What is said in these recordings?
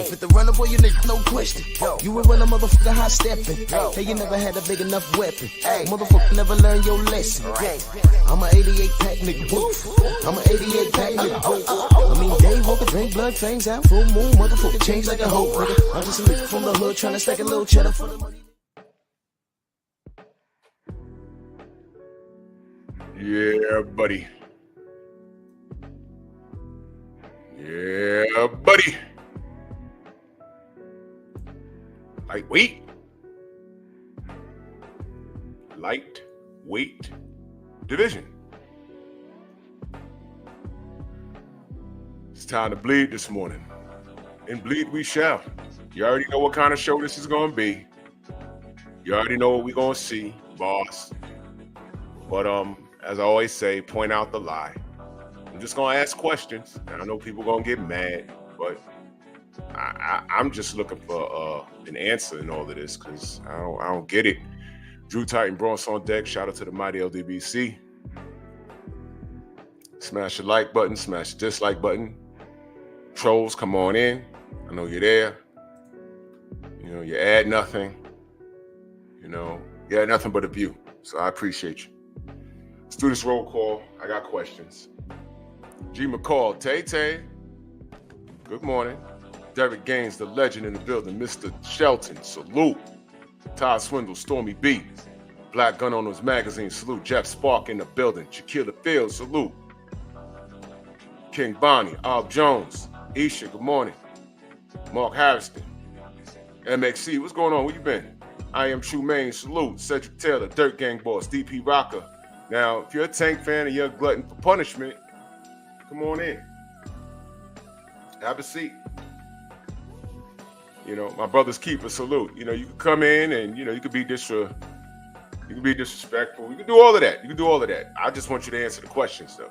Fit the runner, boy, you nigga, no question. You would run a motherfucker high stepping. Hey, you never had a big enough weapon. Motherfucker never learned your lesson. I'm a 88 pack nigga, woof. I'm a 88 pack nigga, woof. I mean, day walker, drink blood, trains out, full moon, motherfucker, change like a hoe, nigga. I'm just a nigga from the hood, trying to stack a little cheddar for the money. Yeah, buddy. Yeah, buddy. Lightweight division. It's time to bleed this morning. And bleed we shall. You already know what kind of show this is going to be. You already know what we're going to see, boss. But as I always say, point out the lie. I'm just going to ask questions. And I know people going to get mad, but I'm just looking for an answer in all of this because I don't get it. Drew Titan Bronx on deck. Shout out to the mighty LDBC. Smash the like button. Smash the dislike button. Trolls, come on in. I know you're there. You know, you add nothing. You know, you add nothing but a view. So I appreciate you. Let's do this roll call. I got questions. G. McCall, Tay. Good morning. Derek Gaines, the legend in the building. Mr. Shelton, salute. Todd Swindle, Stormy B. Black Gun Owners Magazine, salute. Jeff Spark in the building. Shaquilla Fields, salute. King Bonnie, Al Jones, Isha, good morning. Mark Harrison, MXC, what's going on? Where you been? I am True Maine, salute. Cedric Taylor, Dirt Gang Boss, DP Rocker. Now, if you're a Tank fan and you're a glutton for punishment, come on in. Have a seat. You know, my brother's keeper, salute. You know, you can come in and, you know, you could be disrespectful. You can do all of that. I just want you to answer the questions, though.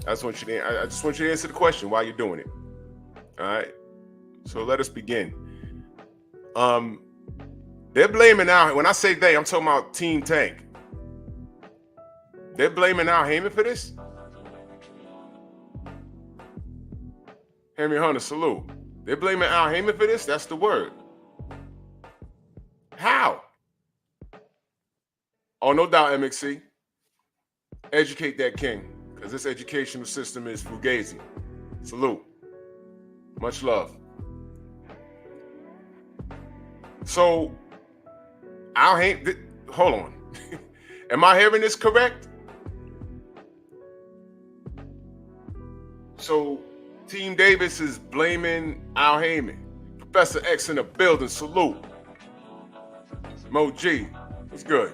I just want you to answer the question while you're doing it. All right. So let us begin. They're blaming Al. When I say they, I'm talking about Team Tank. They're blaming Al Haymon for this. Henry Hunter, salute. They're blaming Al Haymon for this? That's the word. How? Oh, no doubt, MXC. Educate that king, because this educational system is fugazi. Salute. Much love. So, Al Haymon, hold on. Am I hearing this correct? So, Team Davis is blaming Al Haymon. Professor X in the building, salute. Mo G, what's good?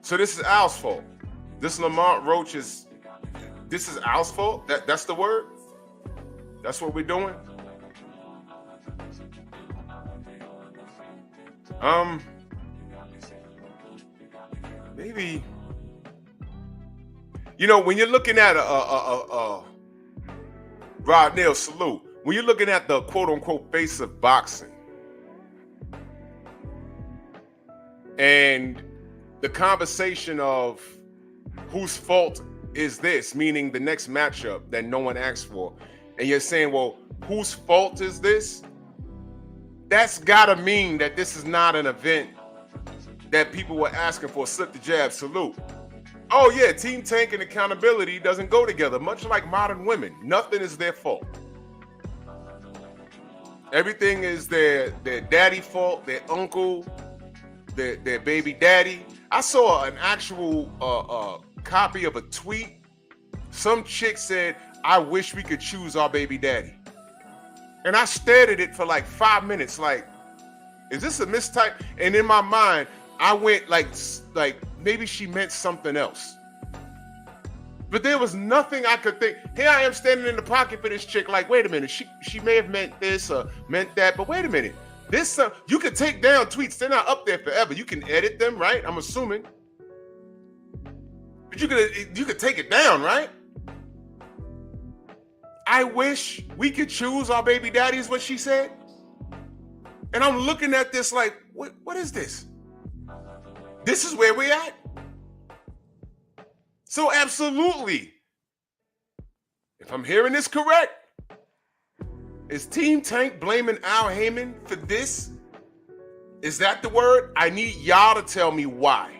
So this is Al's fault. This Lamont Roach this is Al's fault? That's the word? That's what we're doing? Maybe, you know, when you're looking at Rod Neal, salute. When you're looking at the quote-unquote face of boxing and the conversation of whose fault is this, meaning the next matchup that no one asked for, and you're saying, well, whose fault is this? That's got to mean that this is not an event that people were asking for. Slip the jab, salute. Oh yeah, Team Tank and accountability doesn't go together, much like modern women. Nothing is their fault. Everything is their daddy fault, their uncle, their baby daddy. I saw an actual copy of a tweet. Some chick said, I wish we could choose our baby daddy. And I stared at it for like 5 minutes, like, is this a mistype? And in my mind, I went like maybe she meant something else. But there was nothing I could think. Here I am standing in the pocket for this chick. Like, wait a minute, she may have meant this or meant that, but wait a minute. This you can take down tweets. They're not up there forever. You can edit them, right? I'm assuming. But you could take it down, right? I wish we could choose our baby daddy, is what she said. And I'm looking at this like, what is this? This is where we're at. So absolutely, if I'm hearing this correct, is Team Tank blaming Al Haymon for this? Is that the word? I need y'all to tell me why.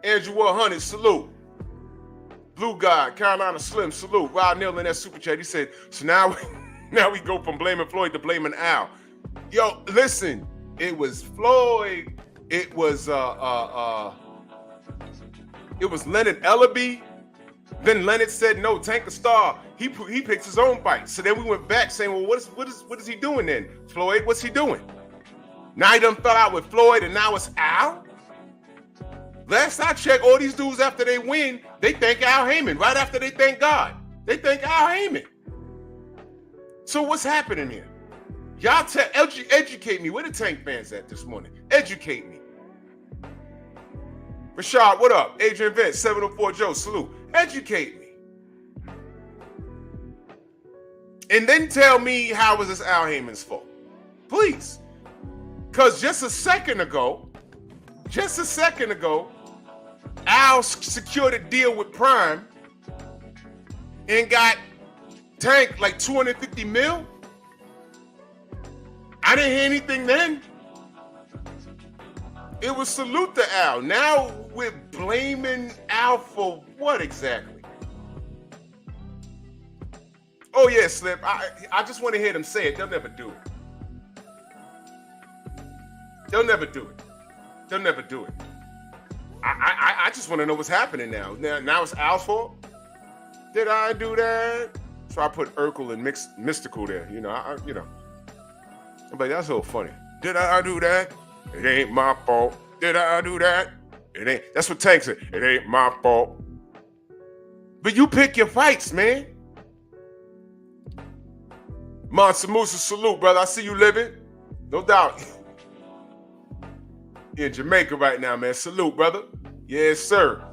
Andrew 100, salute. Blue God, Carolina Slim, salute. Rod Neal in that super chat, he said, so now we go from blaming Floyd to blaming Al. Yo, listen, it was Floyd, it was Leonard Ellaby. Then Leonard said, no, Tank a star. He picks his own fight. So then we went back saying, well, what is he doing then? Floyd, what's he doing? Now he done fell out with Floyd and now it's Al? Last I checked, all these dudes after they win, they thank Al Haymon. Right after they thank God, they thank Al Haymon. So what's happening here? Y'all educate me. Where the Tank fans at this morning? Educate me. Rashad, what up? Adrian Vance, 704 Joe, salute. Educate me. And then tell me how was this Al Haymon's fault? Please. Because just a second ago, Al secured a deal with Prime and got Tank like 250 mil. I didn't hear anything then. It was salute to Al. Now we're blaming Al for what exactly? Oh yeah, Slip. I just want to hear them say it. They'll never do it. They'll never do it. I just want to know what's happening now. Now it's Al's fault. Did I do that? So I put Urkel and Mystical there. But that's so funny. Did I do that? It ain't my fault. Did I do that? It ain't. That's what Tank said. It ain't my fault. But you pick your fights, man. Monster Musa, salute, brother. I see you living. No doubt. You're in Jamaica right now, man. Salute, brother. Yes, sir.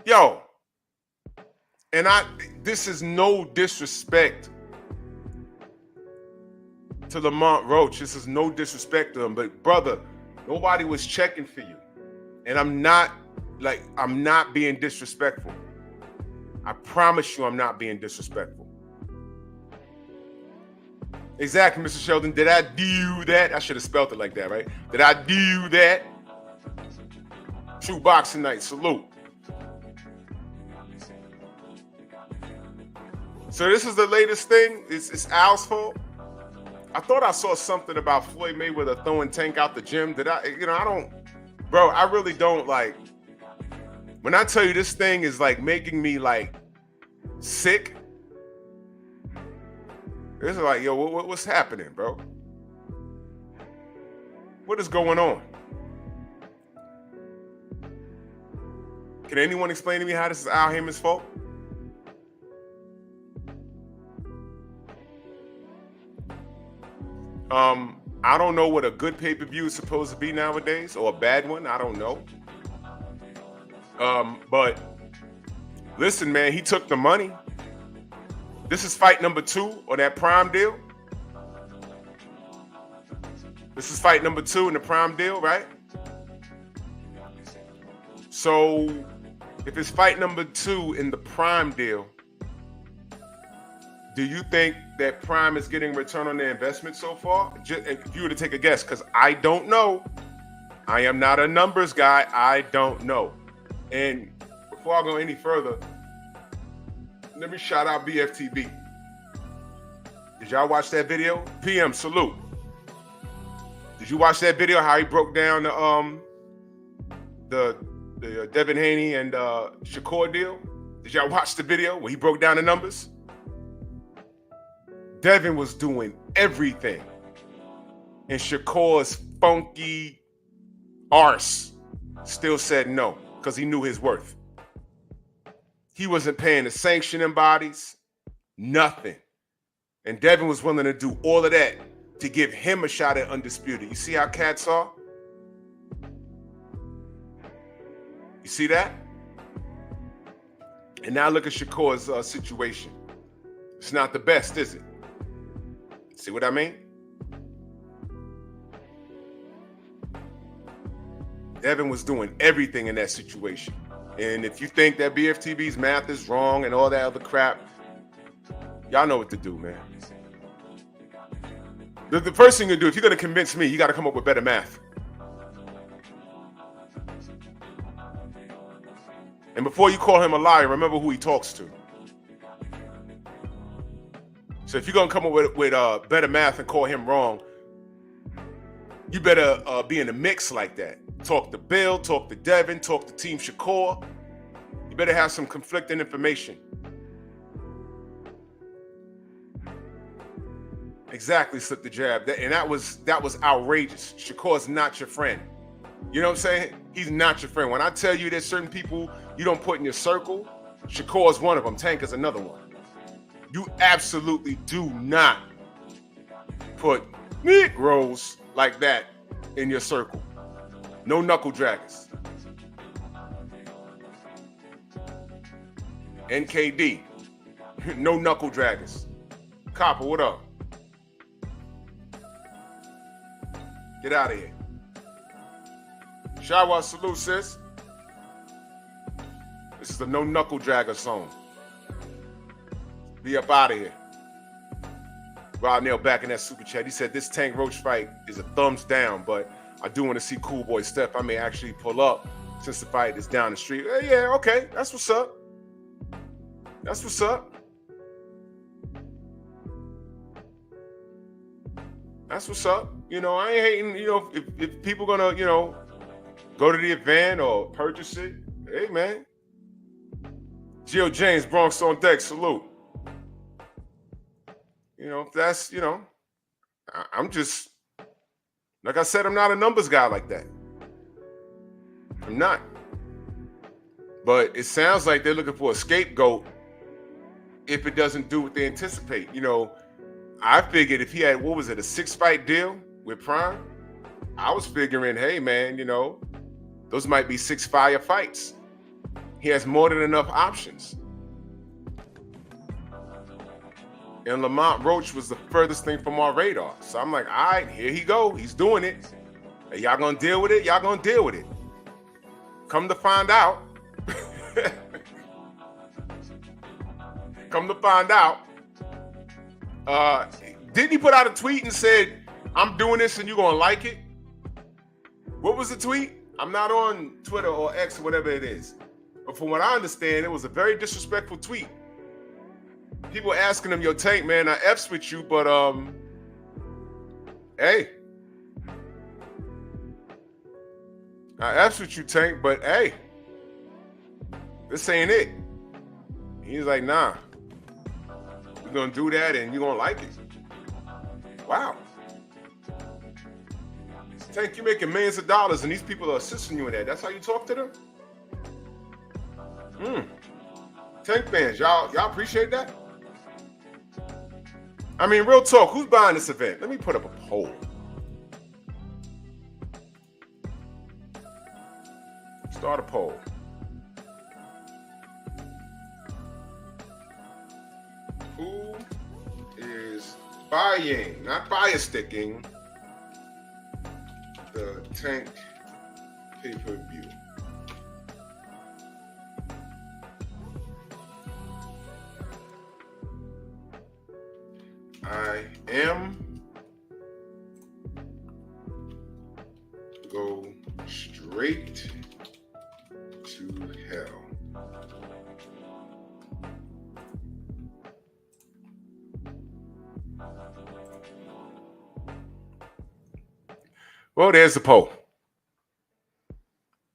Yo. And this is no disrespect to Lamont Roach. This is no disrespect to him. But brother, nobody was checking for you. And I'm not being disrespectful. I promise you I'm not being disrespectful. Exactly, Mr. Sheldon. Did I do that? I should have spelled it like that, right? Did I do that? True Boxing Night, salute. So this is the latest thing. It's Al's fault. I thought I saw something about Floyd Mayweather throwing Tank out the gym. I really don't like. When I tell you this thing is like making me like sick. It's like, yo, what's happening, bro? What is going on? Can anyone explain to me how this is Al Haymon's fault? I don't know what a good pay-per-view is supposed to be nowadays, or a bad one. I don't know. But listen, man, he took the money. This is fight number 2 on that Prime deal. This is fight number 2 in the Prime deal, right? So if it's fight number 2 in the Prime deal, do you think that Prime is getting return on their investment so far? If you were to take a guess, because I don't know. I am not a numbers guy. I don't know. And before I go any further, let me shout out BFTB. Did y'all watch that video? PM, salute. Did you watch that video? How he broke down the Devin Haney and Shakur deal? Did y'all watch the video where he broke down the numbers? Devin was doing everything And Shakur's funky arse still said no because he knew his worth. He wasn't paying the sanctioning bodies, nothing. And Devin was willing to do all of that to give him a shot at Undisputed. You see how cats are? You see that? And now look at Shakur's situation. It's not the best, is it? See what I mean? Devin was doing everything in that situation. And if you think that BFTB's math is wrong and all that other crap, y'all know what to do, man. The first thing you do, if you're going to convince me, you got to come up with better math. And before you call him a liar, remember who he talks to. So if you're going to come up with better math and call him wrong, you better be in a mix like that. Talk to Bill, talk to Devin, talk to Team Shakur. You better have some conflicting information. Exactly, slip the jab. And that was outrageous. Shakur's not your friend. You know what I'm saying? He's not your friend. When I tell you there's certain people you don't put in your circle, Shakur's one of them. Tank is another one. You absolutely do not put Negroes like that in your circle. No knuckle draggers. NKD. No knuckle draggers. Copper, what up? Get out of here. Shawa, salute, sis. This is a no knuckle dragger song. Be up out of here. Rob Nail back in that super chat. He said this Tank Roach fight is a thumbs down, but I do want to see Cool Boy Steph. I may actually pull up since the fight is down the street. Yeah, okay. That's what's up. That's what's up. That's what's up. You know, I ain't hating, you know, if people gonna, you know, go to the event or purchase it, hey, man. Gio James, Bronx on deck, salute. You know, if that's, you know, I'm just, like I said, I'm not a numbers guy like that. I'm not. But it sounds like they're looking for a scapegoat if it doesn't do what they anticipate. You know, I figured if he had, what was it, a 6-fight deal with Prime? I was figuring, hey, man, you know, those might be 6 fire fights. He has more than enough options. And Lamont Roach was the furthest thing from our radar. So I'm like, all right, here he go. He's doing it. Hey, y'all gonna deal with it? Y'all gonna deal with it. Come to find out. Come to find out. Didn't he put out a tweet and said, I'm doing this and you're gonna like it? What was the tweet? I'm not on Twitter or X or whatever it is. But from what I understand, it was a very disrespectful tweet. People asking him, yo, Tank, man, I F's with you, but hey. I F's with you, Tank, but hey, this ain't it. He's like, nah. We're gonna do that and you're gonna like it. Wow. Tank, you're making millions of dollars and these people are assisting you in that. That's how you talk to them? Tank fans, y'all appreciate that? I mean, real talk, who's buying this event? Let me put up a poll. Start a poll. Who is buying, not fire sticking, the Tank pay-per-view? I am go straight to hell. Well, there's the poll.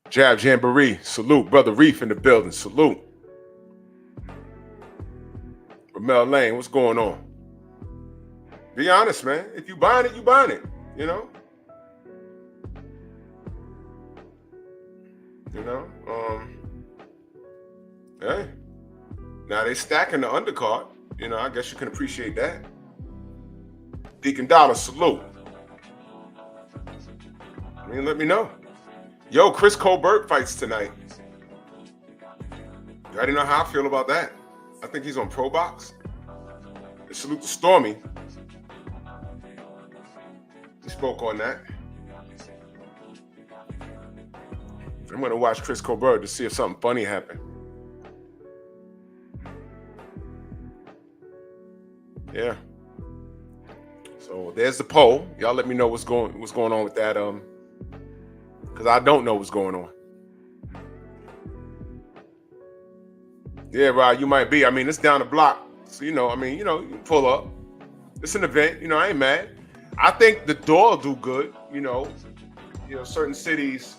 Jab Jamboree, salute. Brother Reef in the building, salute. Ramel Lane, what's going on? Be honest, man. If you buying it, you buying it. You know? Hey. Now they stacking the undercard. I guess you can appreciate that. Deacon Dollar, salute. Let me know. Yo, Chris Colbert fights tonight. You already know how I feel about that. I think he's on Pro Box. And salute to Stormy. He spoke on that. I'm going to watch Chris Colbert to see if something funny happened. Yeah. So there's the poll. Y'all let me know what's going on with that. Because I don't know what's going on. Yeah, Rod, you might be. It's down the block. So, you can pull up. It's an event. I ain't mad. I think the door will do good. Certain cities,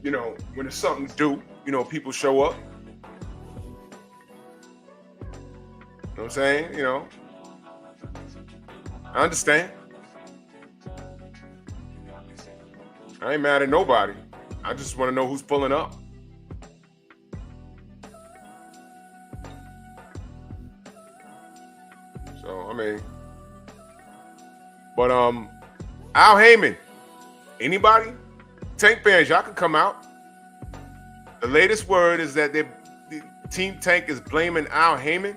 when there's something to do, people show up. You know what I'm saying? I understand. I ain't mad at nobody. I just want to know who's pulling up. So, but Al Haymon, anybody? Tank fans, y'all can come out. The latest word is that the Team Tank is blaming Al Haymon.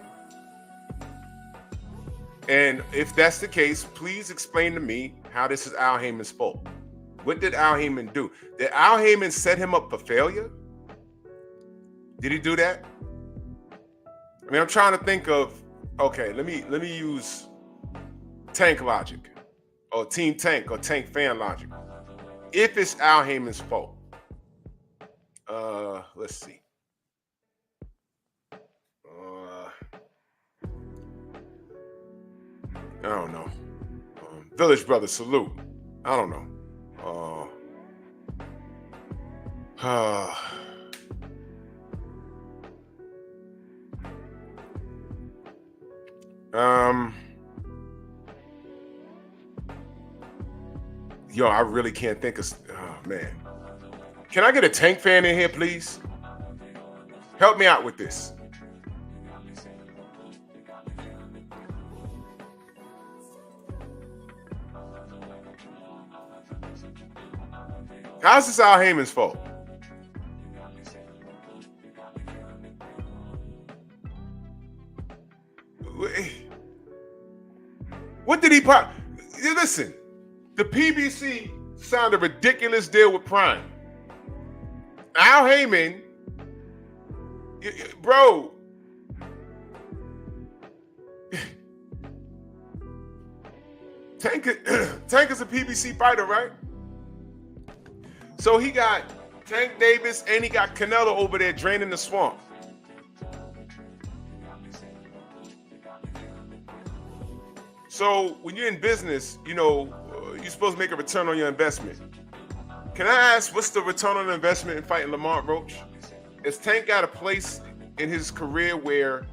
And if that's the case, please explain to me how this is Al Haymon's fault. What did Al Haymon do? Did Al Haymon set him up for failure? Did he do that? I'm trying to think of, okay, let me use Tank logic or Team Tank or Tank fan logic. If it's Al Haymon's fault, let's see. I don't know. Village Brother, salute. I don't know. Yo, I really can't think of. Oh man, can I get a Tank fan in here, please? Help me out with this. How's this Al Haymon's fault? What did he listen, the PBC signed a ridiculous deal with Prime. Al Haymon, bro. Tank is a PBC fighter, right? So he got Tank Davis and he got Canelo over there draining the swamp. So when you're in business, you're supposed to make a return on your investment. Can I ask, what's the return on investment in fighting Lamont Roach? Has Tank got a place in his career where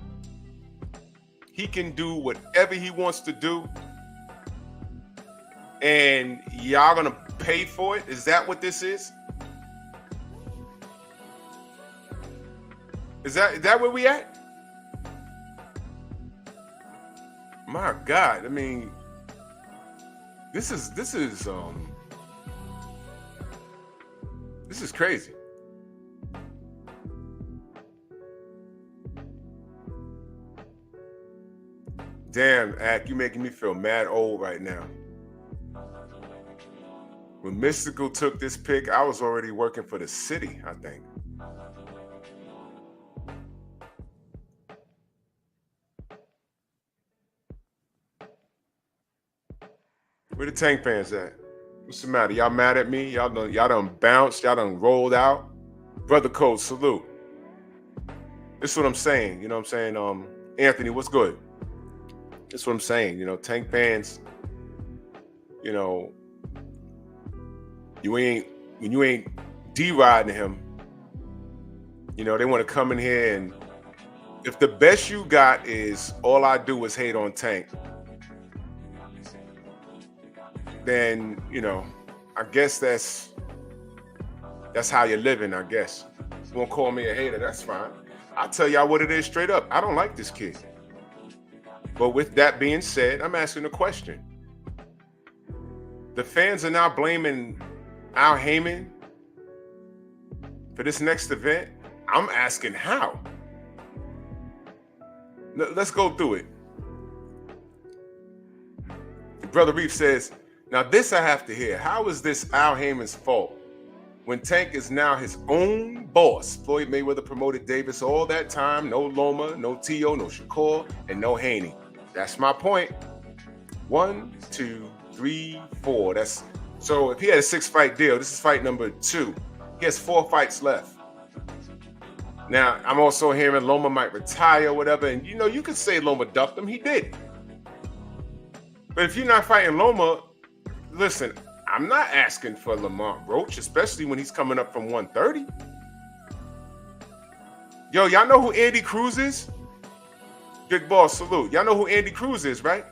he can do whatever he wants to do and y'all gonna pay for it? Is that what this is? Is that where we at? My God, this is crazy. Damn, Ak, you making me feel mad old right now. When Mystical took this pick, I was already working for the city, I think. Where the Tank fans at? What's the matter? Y'all mad at me? Y'all done bounced? Y'all done rolled out? Brother Code, salute. This is what I'm saying. You know what I'm saying? Anthony, what's good? That's what I'm saying. Tank fans, when you ain't D-riding him, they want to come in here and if the best you got is all I do is hate on Tank, then, you know, I guess that's how you're living, I guess. You won't call me a hater, that's fine. I'll tell y'all what it is straight up. I don't like this kid. But with that being said, I'm asking a question. The fans are now blaming Al Haymon for this next event. I'm asking how. Let's go through it. Brother Reef says, now this I have to hear. How is this Al Haymon's fault when Tank is now his own boss? Floyd Mayweather promoted Davis all that time. No Loma, no T.O., no Shakur, and no Haney. That's my point. 1, 2, 3, 4. So if he had a 6-fight deal, this is fight number 2. He has 4 fights left. Now, I'm also hearing Loma might retire or whatever. And, you know, you could say Loma ducked him. He did. But if you're not fighting Loma, listen, I'm not asking for Lamont Roach, especially when he's coming up from 130. Yo, y'all know who Andy Cruz is? Big boss, salute. Y'all know who Andy Cruz is, right?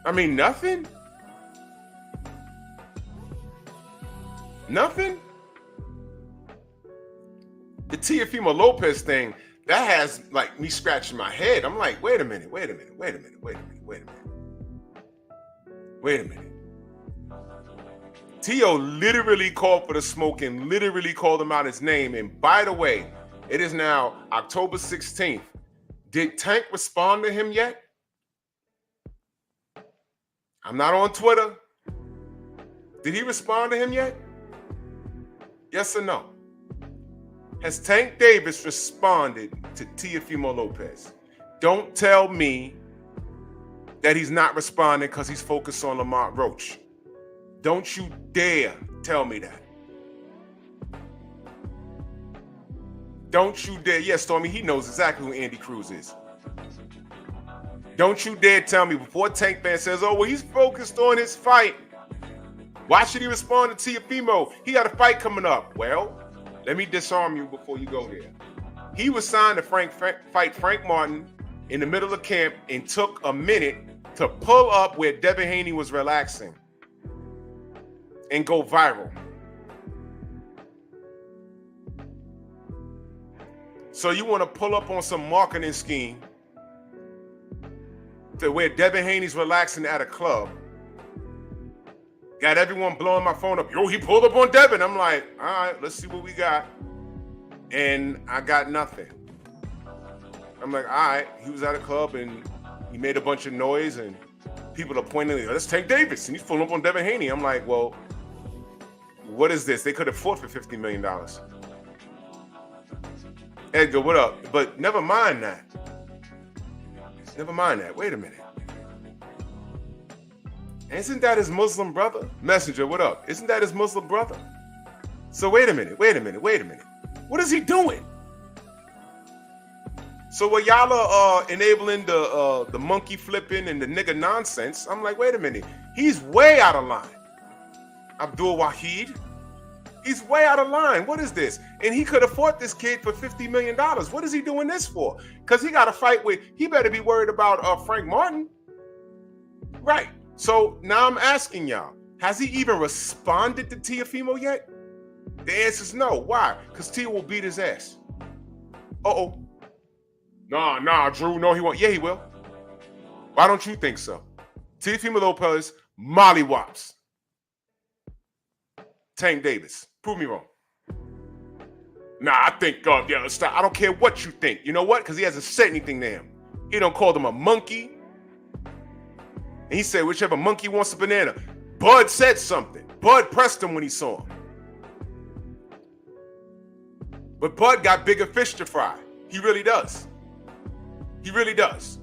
I mean, nothing? Nothing? The Teofimo Lopez thing, that has like me scratching my head. I'm like, wait a minute. T.O. literally called for the smoke and literally called him out his name. And by the way, it is now October 16th. Did Tank respond to him yet? I'm not on Twitter. Did he respond to him yet? Yes or no? Has Tank Davis responded to Teofimo Lopez? Don't tell me that he's not responding because he's focused on Lamont Roach. Don't you dare tell me that. Don't you dare. Yes, Stormy, he knows exactly who Andy Cruz is. Don't you dare tell me before Tank Fan says, oh, well, he's focused on his fight. Why should he respond to Teofimo? He got a fight coming up. Well, let me disarm you before you go there. He was signed to fight Frank Martin in the middle of camp and took a minute to pull up where Devin Haney was relaxing and go viral. So you want to pull up on some marketing scheme to where Devin Haney's relaxing at a club. Got everyone blowing my phone up. Yo, he pulled up on Devin. I'm like, all right, let's see what we got. And I got nothing. I'm like, all right, he was at a club and he made a bunch of noise and people are pointing, let's take Davis. And he's pulling up on Devin Haney. I'm like, well, what is this? They could have fought for $50 million. Edgar, what up? But never mind that. Wait a minute. Isn't that his Muslim brother? Messenger, what up? Isn't that his Muslim brother? So wait a minute. What is he doing? So while y'all are enabling the monkey flipping and the nigga nonsense, I'm like, wait a minute. He's way out of line. Abdul Wahid. He's way out of line. What is this? And he could have fought this kid for $50 million. What is he doing this for? Because he got to fight with, he better be worried about Frank Martin. Right. So now I'm asking y'all, has he even responded to Teofimo yet? The answer is no. Why? Because Teo will beat his ass. Uh-oh. Nah, Drew. No, he won't. Yeah, he will. Why don't you think so? Teofimo Lopez, mollywops. Tank Davis. Prove me wrong. Nah, I think, yeah, stop. I don't care what you think. You know what? Because he hasn't said anything to him. He don't call him a monkey. And he said, whichever monkey wants a banana. Bud said something. Bud pressed him when he saw him. But Bud got bigger fish to fry. He really does. He really does.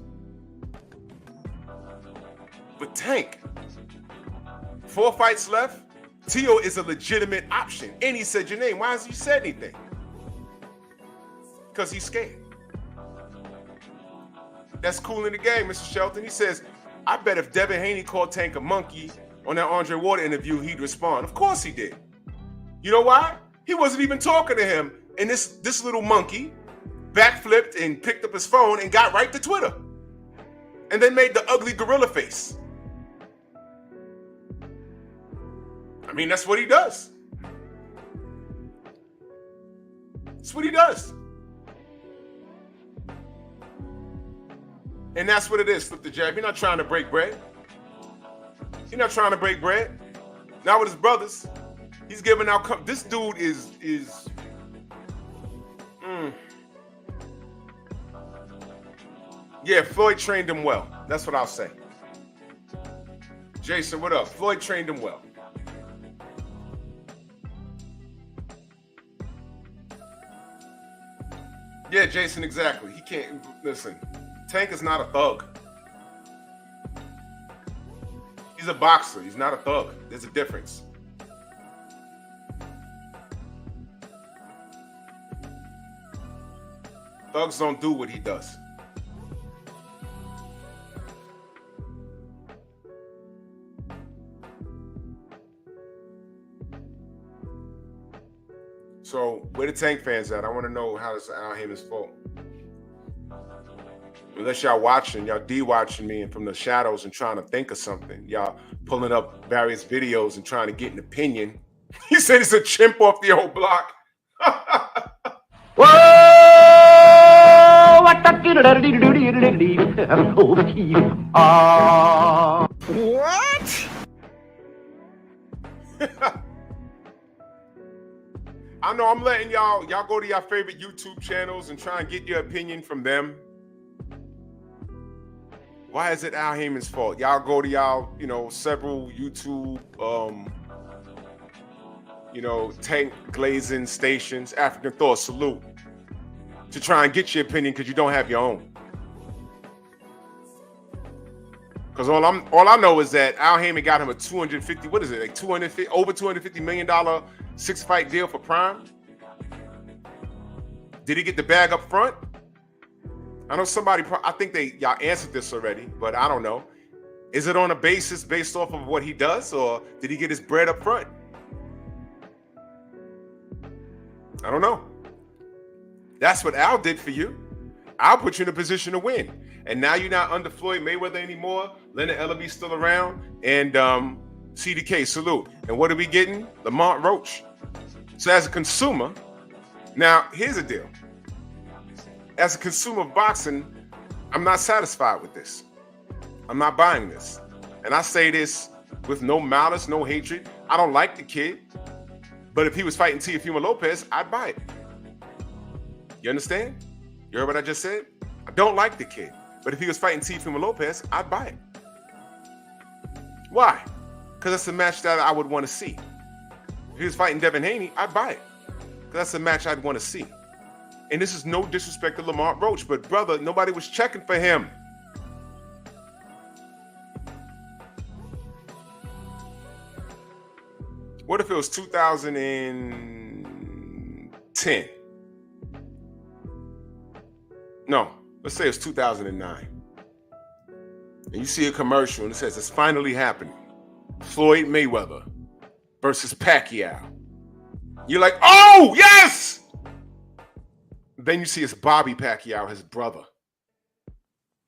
But Tank, 4 fights left. Teo is a legitimate option. And he said your name. Why hasn't he said anything? Because he's scared. That's cool in the game, Mr. Shelton. He says, I bet if Devin Haney called Tank a monkey on that Andre Ward interview, he'd respond. Of course he did. You know why? He wasn't even talking to him. And this little monkey backflipped and picked up his phone and got right to Twitter. and then made the ugly gorilla face. I mean, that's what he does. That's what he does. And that's what it is, Flip the Jab. You're not trying to break bread. He's not trying to break bread. Not with his brothers. He's giving out. This dude is. Yeah, Floyd trained him well. That's what I'll say. Jason, what up? Floyd trained him well. Yeah, Jason, exactly. He can't listen. Tank is not a thug. He's a boxer. He's not a thug. There's a difference. Thugs don't do what he does. So, where the Tank fans at? I want to know how it's Al Haymon's fault. Unless y'all watching, y'all de-watching me and from the shadows and trying to think of something. Y'all pulling up various videos and trying to get an opinion. He said it's a chimp off the old block. Whoa! What? I know I'm letting y'all go to your favorite YouTube channels and try and get your opinion from them. Why is it Al Haymon's fault? Y'all go to several YouTube, tank glazing stations, African Thought, salute, to try and get your opinion because you don't have your own. Because all I know is that Al Haymon got him a over $250 million 6-fight deal for Prime. Did he get the bag up front? I know I think y'all answered this already, but I don't know. Is it on a basis based off of what he does, or did he get his bread up front? I don't know. That's what Al did for you. Al put you in a position to win. And now you're not under Floyd Mayweather anymore. Leonard Ellaby's still around. And CDK, salute. And what are we getting? Lamont Roach. So as a consumer, now here's the deal. As a consumer of boxing, I'm not satisfied with this. I'm not buying this. And I say this with no malice, no hatred. I don't like the kid. But if he was fighting Teofimo Lopez, I'd buy it. You understand? You heard what I just said? I don't like the kid. But if he was fighting Teofimo Lopez, I'd buy it. Why? Because that's a match that I would want to see. If he was fighting Devin Haney, I'd buy it. Because that's a match I'd want to see. And this is no disrespect to Lamont Roach, but brother, nobody was checking for him. What if it was 2010? No, let's say it's 2009. And you see a commercial and it says it's finally happening. Floyd Mayweather versus Pacquiao. You're like, oh, yes! Then you see it's Bobby Pacquiao, his brother.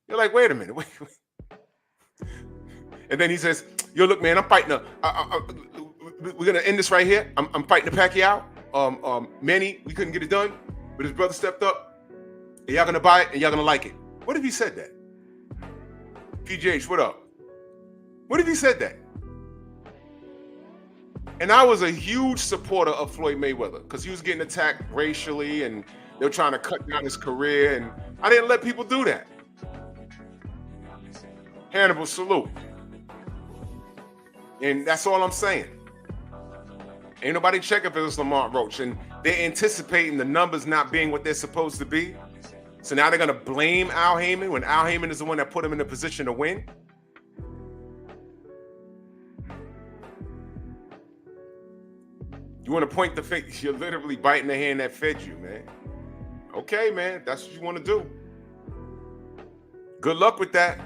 You're like, wait a minute. Wait. And then he says, yo, look, man, I'm fighting we're going to end this right here. I'm fighting the Pacquiao. Manny, we couldn't get it done, but his brother stepped up. And y'all going to buy it and y'all going to like it. What if he said that? PGH, what up? What if he said that? And I was a huge supporter of Floyd Mayweather because he was getting attacked racially and they were trying to cut down his career, and I didn't let people do that. Hannibal, salute. And that's all I'm saying. Ain't nobody checking for this Lamont Roach, and they're anticipating the numbers not being what they're supposed to be. So now they're going to blame Al Haymon when Al Haymon is the one that put him in a position to win. You want to point the finger? You're literally biting the hand that fed you, man. Okay, man, that's what you want to do. Good luck with that.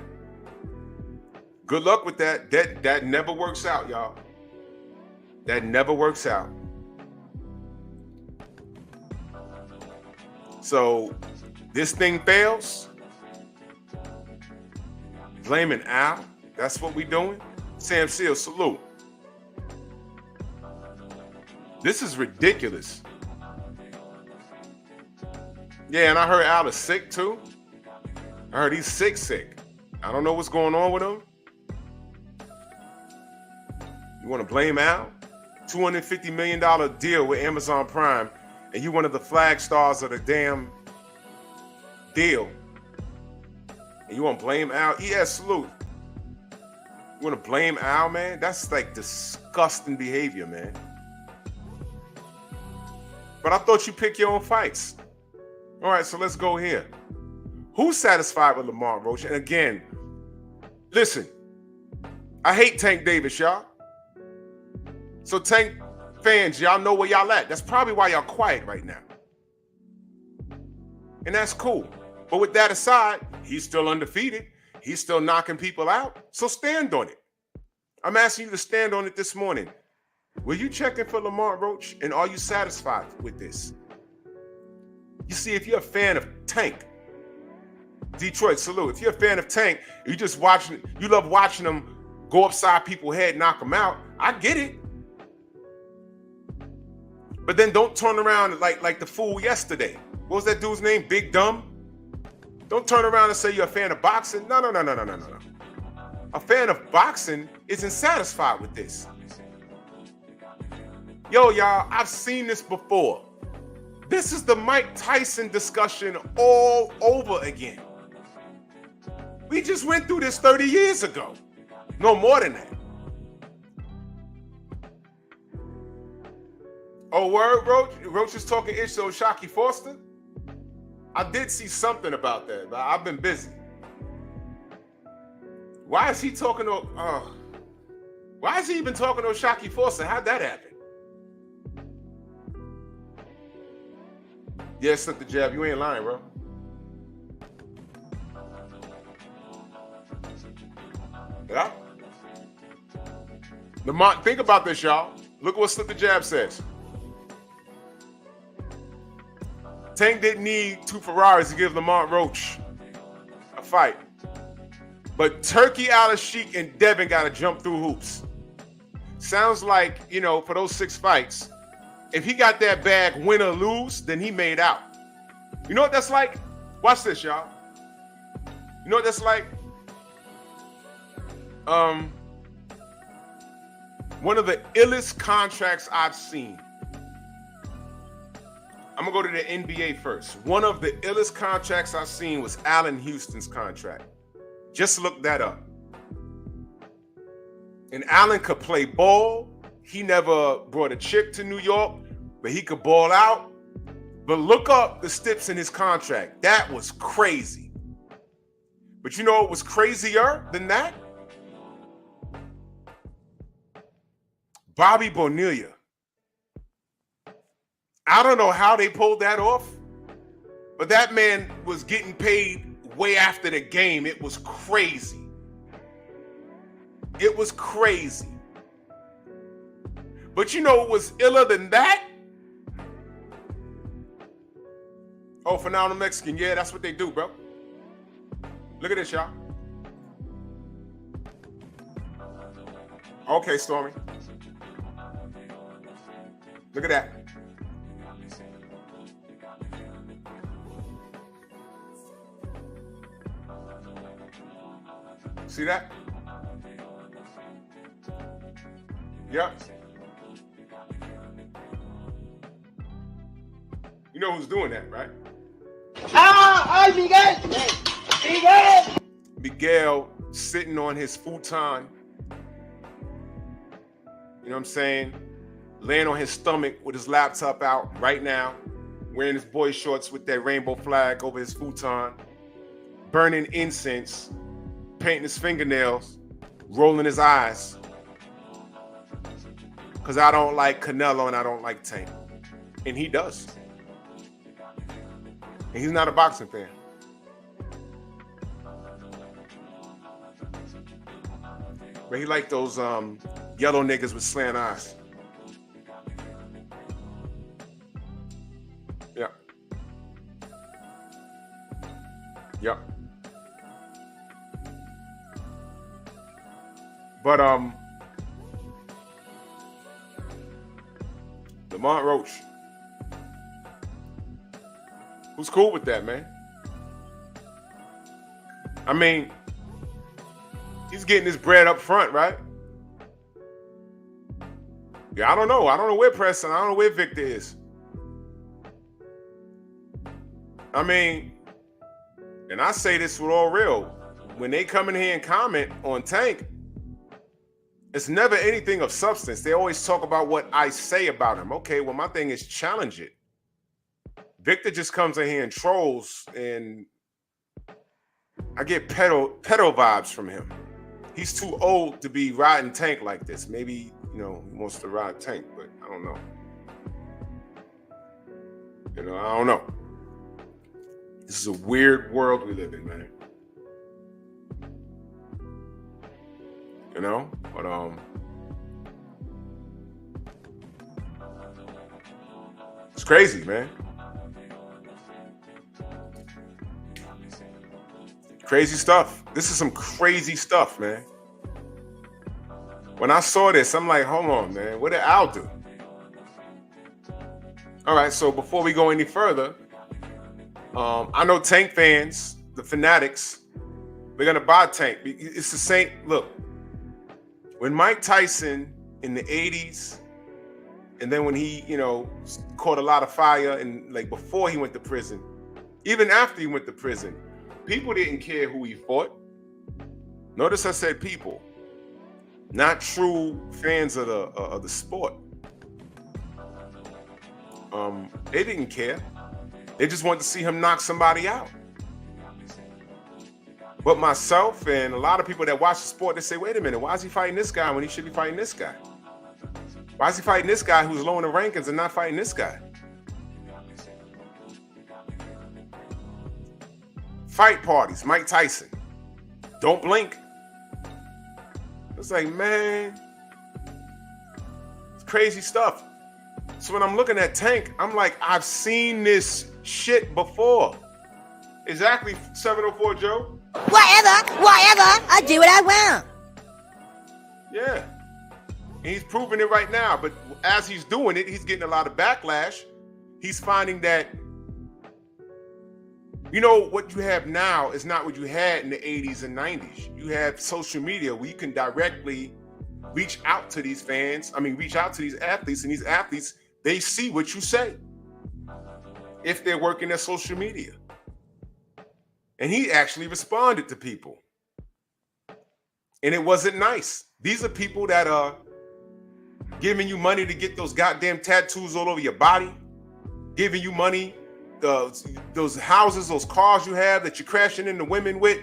Good luck with that. That never works out, y'all. That never works out. So this thing fails. Blaming Al? That's what we doing? Sam Seals, salute. This is ridiculous. Yeah, and I heard Al is sick too. I heard he's sick. I don't know what's going on with him. You want to blame Al? $250 million deal with Amazon Prime, and you one of the flag stars of the damn deal. And you want to blame Al? Yeah, salute. You want to blame Al, man? That's like disgusting behavior, man. But I thought you pick your own fights. All right, so let's go here. Who's satisfied with Lamont Roach? And again, listen, I hate Tank Davis, y'all. So Tank fans, y'all know where y'all at. That's probably why y'all quiet right now. And that's cool. But with that aside, he's still undefeated. He's still knocking people out. So stand on it. I'm asking you to stand on it this morning. Were you checking for Lamont Roach? And are you satisfied with this? You see, if you're a fan of Tank, Detroit, salute. If you're a fan of Tank, you love watching him go upside people's head, knock them out. I get it. But then don't turn around like the fool yesterday. What was that dude's name? Big Dumb? Don't turn around and say you're a fan of boxing. No. A fan of boxing isn't satisfied with this. Yo, y'all, I've seen this before. This is the Mike Tyson discussion all over again. We just went through this 30 years ago. No more than that. Oh, word, Roach? Roach is talking ish to Shockey Foster? I did see something about that, but I've been busy. Why is he talking to... why is he even talking to Shockey Foster? How'd that happen? Yeah, slip the jab. You ain't lying, bro. Yeah. Lamont, think about this, y'all. Look what slip the jab says. Tank didn't need two Ferraris to give Lamont Roach a fight. But Turkey, Al-Sheik, and Devin got to jump through hoops. Sounds like, you know, for those 6 fights, if he got that bag, win or lose, then he made out. You know what that's like? Watch this, y'all. You know what that's like? One of the illest contracts I've seen. I'm going to go to the NBA first. One of the illest contracts I've seen was Allen Houston's contract. Just look that up. And Allen could play ball. He never brought a chick to New York, but he could ball out. But look up the steps in his contract. That was crazy. But you know what was crazier than that? Bobby Bonilla. I don't know how they pulled that off, but that man was getting paid way after the game. It was crazy. It was crazy. But you know what was iller than that? Oh, Phenomenal Mexican. Yeah, that's what they do, bro. Look at this, y'all. Okay, Stormy. Look at that. See that? Yep. You know who's doing that, right? ¡Ay, Miguel! ¡Miguel! Miguel sitting on his futon. You know what I'm saying? Laying on his stomach with his laptop out right now, wearing his boy shorts with that rainbow flag over his futon, burning incense, painting his fingernails, rolling his eyes. Because I don't like Canelo and I don't like Tank. And he does. And he's not a boxing fan. But he like those yellow niggas with slant eyes. Yeah. Yep. But Lamont Roach, who's cool with that, man? I mean, he's getting his bread up front, right? Yeah, I don't know. I don't know where Preston, I don't know where Victor is. I mean, and I say this with all real, when they come in here and comment on Tank, it's never anything of substance. They always talk about what I say about him. Okay, well, my thing is challenge it. Victor just comes in here and trolls, and I get pedo vibes from him. He's too old to be riding Tank like this. Maybe, you know, he wants to ride Tank, but I don't know. You know, I don't know. This is a weird world we live in, man. You know, but it's crazy, man. Crazy stuff. This is some crazy stuff, man. When I saw this, I'm like, hold on, man. What did Al do? All right, so before we go any further, I know Tank fans, the fanatics, they're going to buy Tank. It's the same. Look, when Mike Tyson in the 80s, and then when he, you know, caught a lot of fire, and like before he went to prison, even after he went to prison, people didn't care who he fought. Notice I said people, not true fans of the sport. They didn't care. They just wanted to see him knock somebody out. But myself and a lot of people that watch the sport, they say, wait a minute, why is he fighting this guy when he should be fighting this guy? Why is he fighting this guy who's low in the rankings and not fighting this guy? Fight parties, Mike Tyson. Don't blink. It's like, man, it's crazy stuff. So when I'm looking at Tank, I'm like, I've seen this shit before. Exactly, 704 Joe. Whatever, I do what I want. Yeah. And he's proving it right now. But as he's doing it, he's getting a lot of backlash. He's finding that, you know, what you have now is not what you had in the 80s and 90s. You have social media where you can directly reach out to these fans. I mean, reach out to these athletes, and these athletes, they see what you say if they're working at social media. And he actually responded to people. And it wasn't nice. These are people that are giving you money to get those goddamn tattoos all over your body, giving you money, those houses, those cars you have that you're crashing into women with.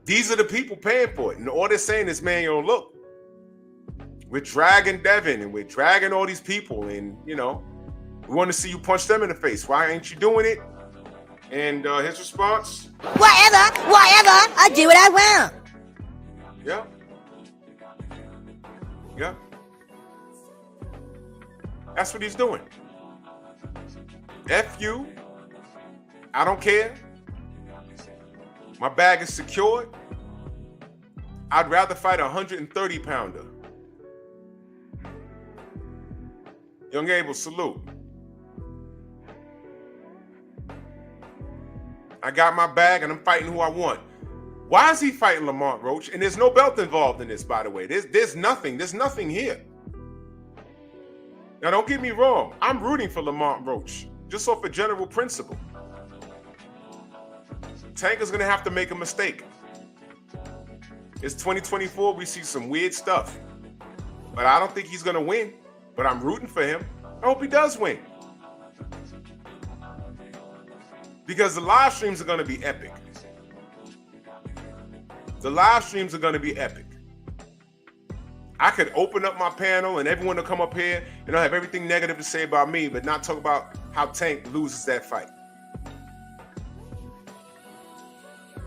These are the people paying for it. And all they're saying is, man, yo, look, we're dragging Devin and we're dragging all these people, and, you know, we want to see you punch them in the face. Why ain't you doing it? And his response? Whatever, I do what I want. Yeah. Yeah. That's what he's doing. F you. I don't care. My bag is secured. I'd rather fight a 130-pounder. Young Abel, salute. I got my bag and I'm fighting who I want. Why is he fighting Lamont Roach? And there's no belt involved in this, by the way. There's nothing here. Now, don't get me wrong. I'm rooting for Lamont Roach, just off a general principle. Tank is going to have to make a mistake. It's 2024. We see some weird stuff. But I don't think he's going to win. But I'm rooting for him. I hope he does win. Because the live streams are going to be epic. The live streams are going to be epic. I could open up my panel and everyone will come up here and I'll have everything negative to say about me, but not talk about how Tank loses that fight.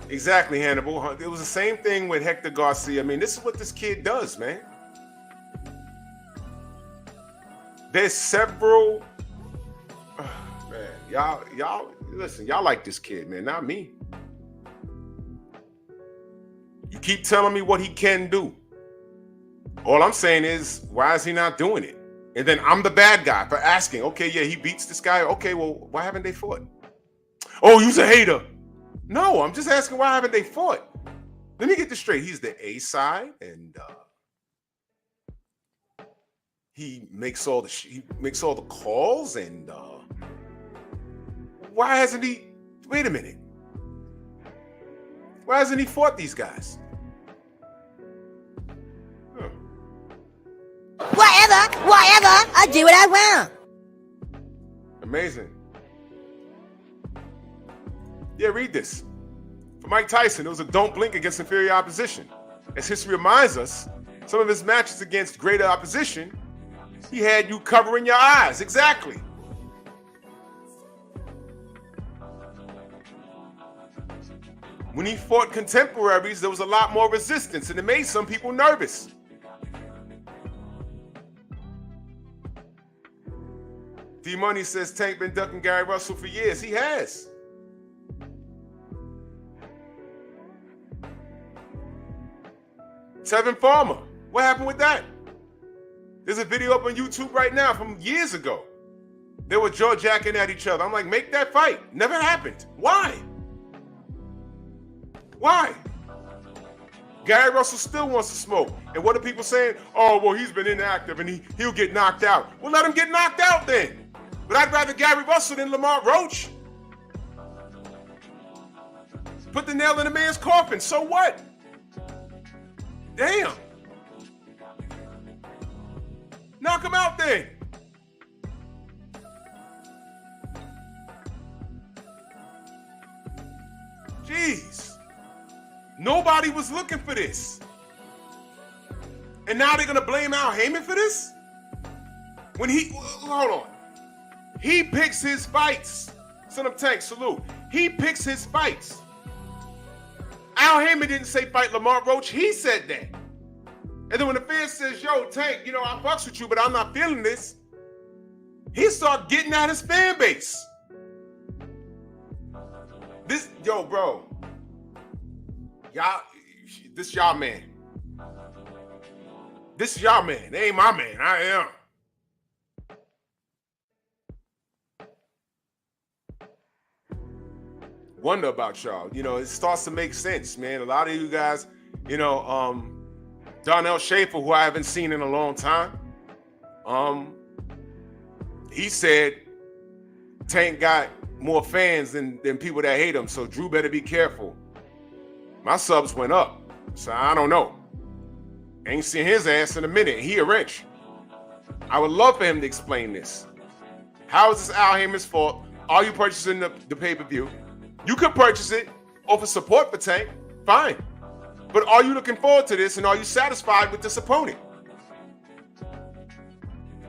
Exactly, Hannibal. It was the same thing with Hector Garcia. I mean, this is what this kid does, man. There's several... man, y'all, listen, y'all like this kid, man, not me. You keep telling me what he can do. All I'm saying is, why is he not doing it? And then I'm the bad guy for asking, okay, yeah, he beats this guy. Okay, well, why haven't they fought? Oh, you's a hater. No, I'm just asking, why haven't they fought? Let me get this straight. He's the A side, and he makes all the calls, and why hasn't he? Wait a minute. Why hasn't he fought these guys? Huh. Whatever, I do what I want. Amazing. Yeah, read this. For Mike Tyson, it was a don't blink against inferior opposition. As history reminds us, some of his matches against greater opposition, he had you covering your eyes. Exactly. When he fought contemporaries, there was a lot more resistance, and it made some people nervous. D-Money says Tank been ducking Gary Russell for years. He has. Tevin Farmer, what happened with that? There's a video up on YouTube right now from years ago. They were jaw-jacking at each other. I'm like, make that fight. Never happened. Why? Why? Gary Russell still wants to smoke. And what are people saying? Oh, well, he's been inactive and he'll get knocked out. Well, let him get knocked out then. But I'd rather Gary Russell than Lamar Roach. Put the nail in the man's coffin. So what? Damn. Knock him out then. Jeez. Nobody was looking for this. And now they're going to blame Al Haymon for this? When hold on. He picks his fights. Son of Tank, salute. He picks his fights. Al Haymon didn't say fight Lamar Roach. He said that. And then when the fan says, yo, Tank, I fucks with you, but I'm not feeling this, he start getting at his fan base. Bro. Y'all, this y'all man. This is y'all man. They ain't my man. I am. Wonder about y'all. It starts to make sense, man. A lot of you guys, Donnell Schaefer, who I haven't seen in a long time, he said Tank got more fans than people that hate him, so Drew better be careful. My subs went up, so I don't know. Ain't seen his ass in a minute. He a wrench. I would love for him to explain this. How is this Al Haymon's fault? Are you purchasing the pay-per-view? You could purchase it, offer support for Tank, fine. But are you looking forward to this, and are you satisfied with this opponent?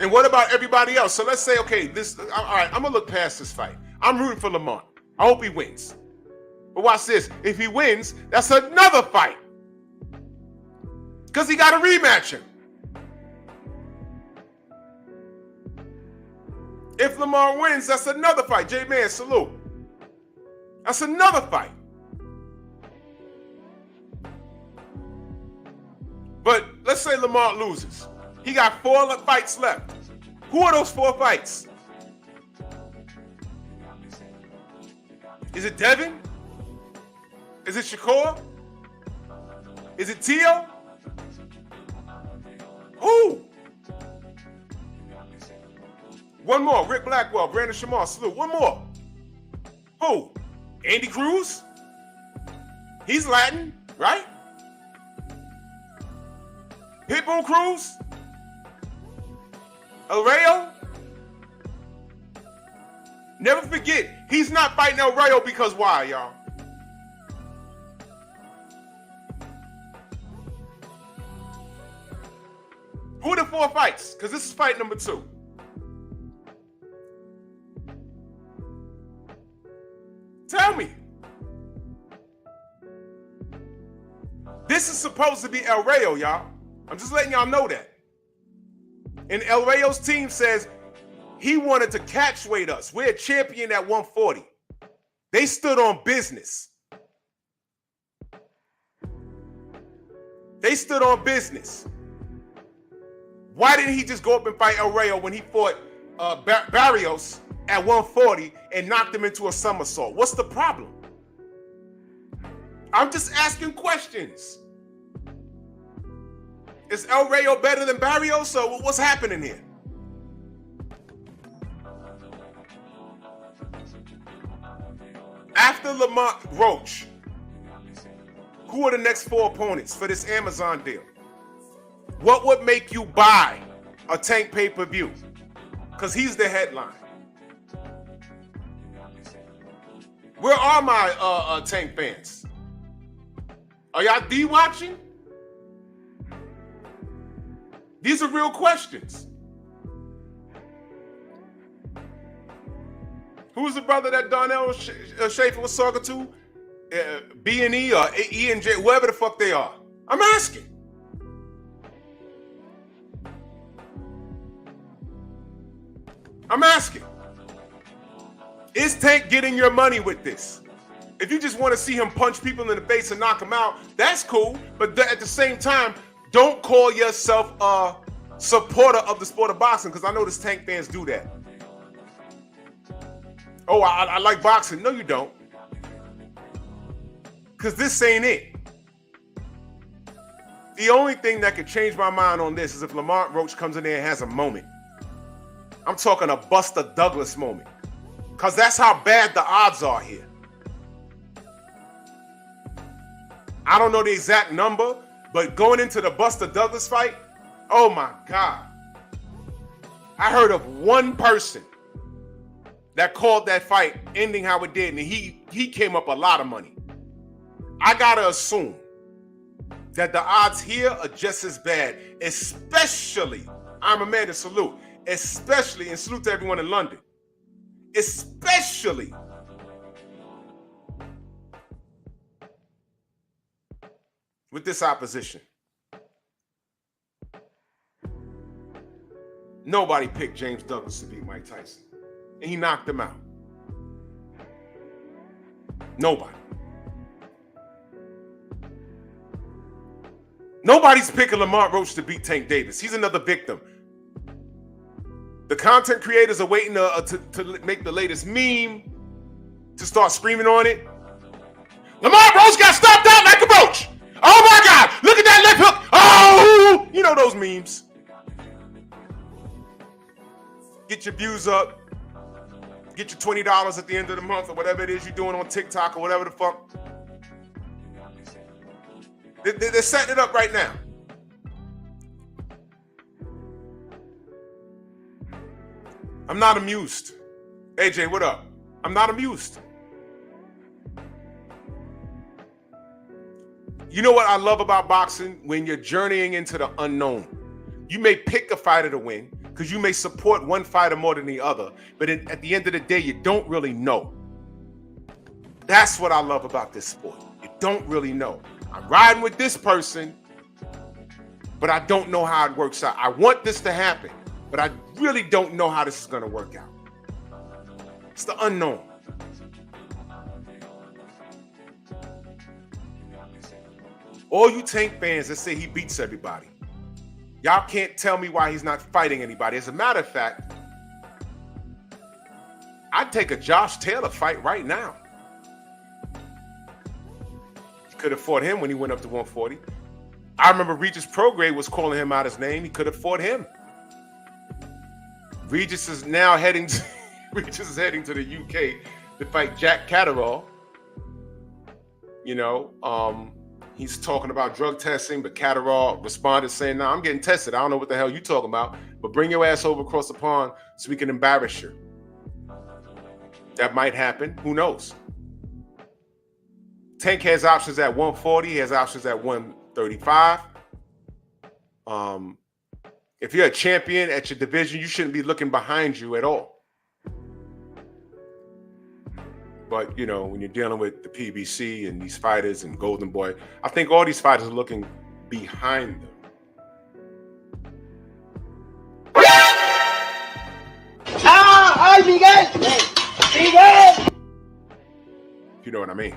And what about everybody else? So let's say, okay, all right, I'm gonna look past this fight. I'm rooting for Lamont. I hope he wins. But watch this. If he wins, that's another fight. Because he got to rematch him. If Lamar wins, that's another fight. J-Man, salute. That's another fight. But let's say Lamar loses. He got 4 fights left. Who are those 4 fights? Is it Devin? Is it Shakur? Is it Tio? Who? One more. Rick Blackwell, Brandon Shamar, salute. One more. Who? Andy Cruz? He's Latin, right? Pitbull Cruz? El Rayo? Never forget, he's not fighting El Rayo because why, y'all? Who are the 4 fights? Because this is fight number 2. Tell me. This is supposed to be El Rayo, y'all. I'm just letting y'all know that. And El Rayo's team says he wanted to catch weight us. We're a champion at 140. They stood on business. They stood on business. Why didn't he just go up and fight El Rayo when he fought Barrios at 140 and knocked him into a somersault? What's the problem? I'm just asking questions. Is El Rayo better than Barrios? So what's happening here? After Lamont Roach, who are the next 4 opponents for this Amazon deal? What would make you buy a Tank pay-per-view? Because he's the headline. Where are my Tank fans? Are y'all D-watching? These are real questions. Who's the brother that Darnell Schaefer was talking to? B&E or E&J, whoever the fuck they are. I'm asking. Is Tank getting your money with this? If you just want to see him punch people in the face and knock them out, that's cool. But at the same time, don't call yourself a supporter of the sport of boxing, because I know this Tank fans do that. Oh, I like boxing. No, you don't. Because this ain't it. The only thing that could change my mind on this is if Lamont Roach comes in there and has a moment. I'm talking a Buster Douglas moment. Because that's how bad the odds are here. I don't know the exact number, but going into the Buster Douglas fight, oh my God. I heard of one person that called that fight ending how it did, and he came up a lot of money. I gotta assume that the odds here are just as bad, especially, I'm a man to salute, especially, and salute to everyone in London, especially with this opposition. Nobody picked James Douglas to beat Mike Tyson, and he knocked him out. Nobody. Nobody's picking Lamont Roach to beat Tank Davis. He's another victim. The content creators are waiting to make the latest meme, to start screaming on it. Lamont Roach got stopped out like a roach. Oh my God, look at that left hook. Oh, you know those memes. Get your views up. Get your $20 at the end of the month or whatever it is you're doing on TikTok or whatever the fuck. They're setting it up right now. I'm not amused. AJ, what up? I'm not amused. You know what I love about boxing? When you're journeying into the unknown. You may pick a fighter to win because you may support one fighter more than the other, but at the end of the day, you don't really know. That's what I love about this sport. You don't really know. I'm riding with this person, but I don't know how it works out. I want this to happen, but I really don't know how this is going to work out. It's the unknown. All you Tank fans that say he beats everybody, y'all can't tell me why he's not fighting anybody. As a matter of fact, I'd take a Josh Taylor fight right now. Could have fought him when he went up to 140. I remember Regis Prograis was calling him out his name. He could have fought him. Regis is now heading to the UK to fight Jack Catterall. You know, he's talking about drug testing, but Catterall responded saying, "No, I'm getting tested. I don't know what the hell you talking about, but bring your ass over across the pond so we can embarrass you." That might happen. Who knows? Tank has options at 140. He has options at 135. If you're a champion at your division, you shouldn't be looking behind you at all. But, you know, when you're dealing with the PBC and these fighters and Golden Boy, I think all these fighters are looking behind them. ¡Ay, Miguel! ¡Miguel! You know what I mean?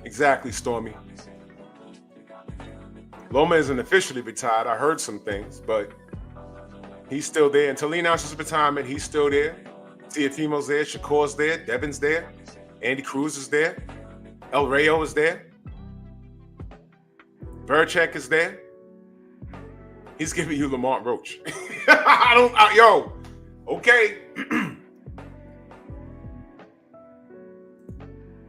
Exactly, Stormy. Loma isn't officially retired. I heard some things, but he's still there. Until he announces his retirement, he's still there. Teofimo's there. Shakur's there. Devin's there. Andy Cruz is there. El Rayo is there. Verchek is there. He's giving you Lamont Roach. Okay.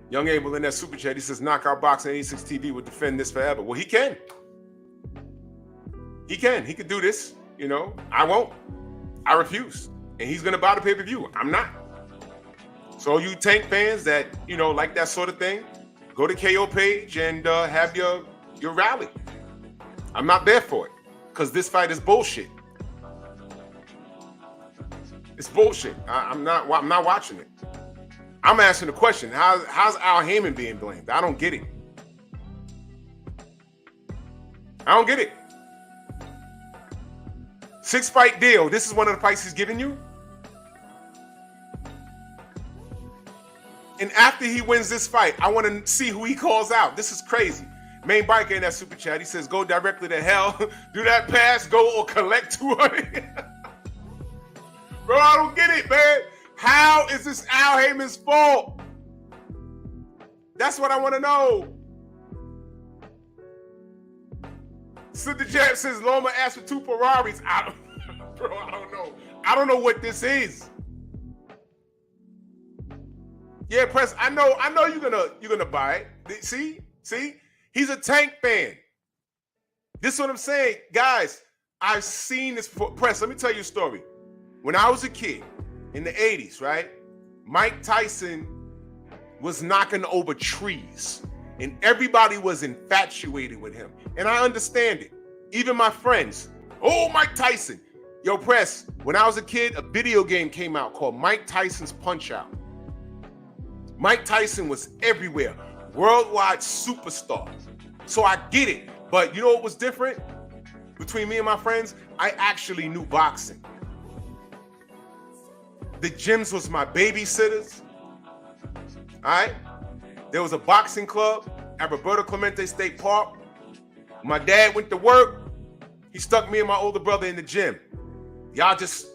Young Abel in that super chat, he says, Knockout Boxing 86 TV would defend this forever. Well, he can. He can. He could do this. You know, I won't. I refuse. And he's going to buy the pay-per-view. I'm not. So you Tank fans that, you know, like that sort of thing, go to KO page and have your rally. I'm not there for it because this fight is bullshit. It's bullshit. I'm not watching it. I'm asking the question, how's Al Haymon being blamed? I don't get it. I don't get it. 6-fight deal. This is one of the fights he's giving you? And after he wins this fight, I want to see who he calls out. This is crazy. Main biker in that super chat, he says, go directly to hell. Do that pass, go or collect 200. Bro, I don't get it, man. How is this Al Haymon's fault? That's what I want to know. Sid the Jab says Loma asked for 2 Ferraris. Bro, I don't know. I don't know what this is. Yeah, Press. I know you're gonna buy it. See, he's a Tank fan. This is what I'm saying, guys. I've seen this before. Press. Let me tell you a story. When I was a kid in the 80s, right? Mike Tyson was knocking over trees, and everybody was infatuated with him. And I understand it. Even my friends. Oh, Mike Tyson. Yo, Press. When I was a kid, a video game came out called Mike Tyson's Punch-Out. Mike Tyson was everywhere, worldwide superstar. So I get it. But you know what was different between me and my friends? I actually knew boxing. The gyms was my babysitters. All right? There was a boxing club at Roberto Clemente State Park. My dad went to work. He stuck me and my older brother in the gym. Y'all just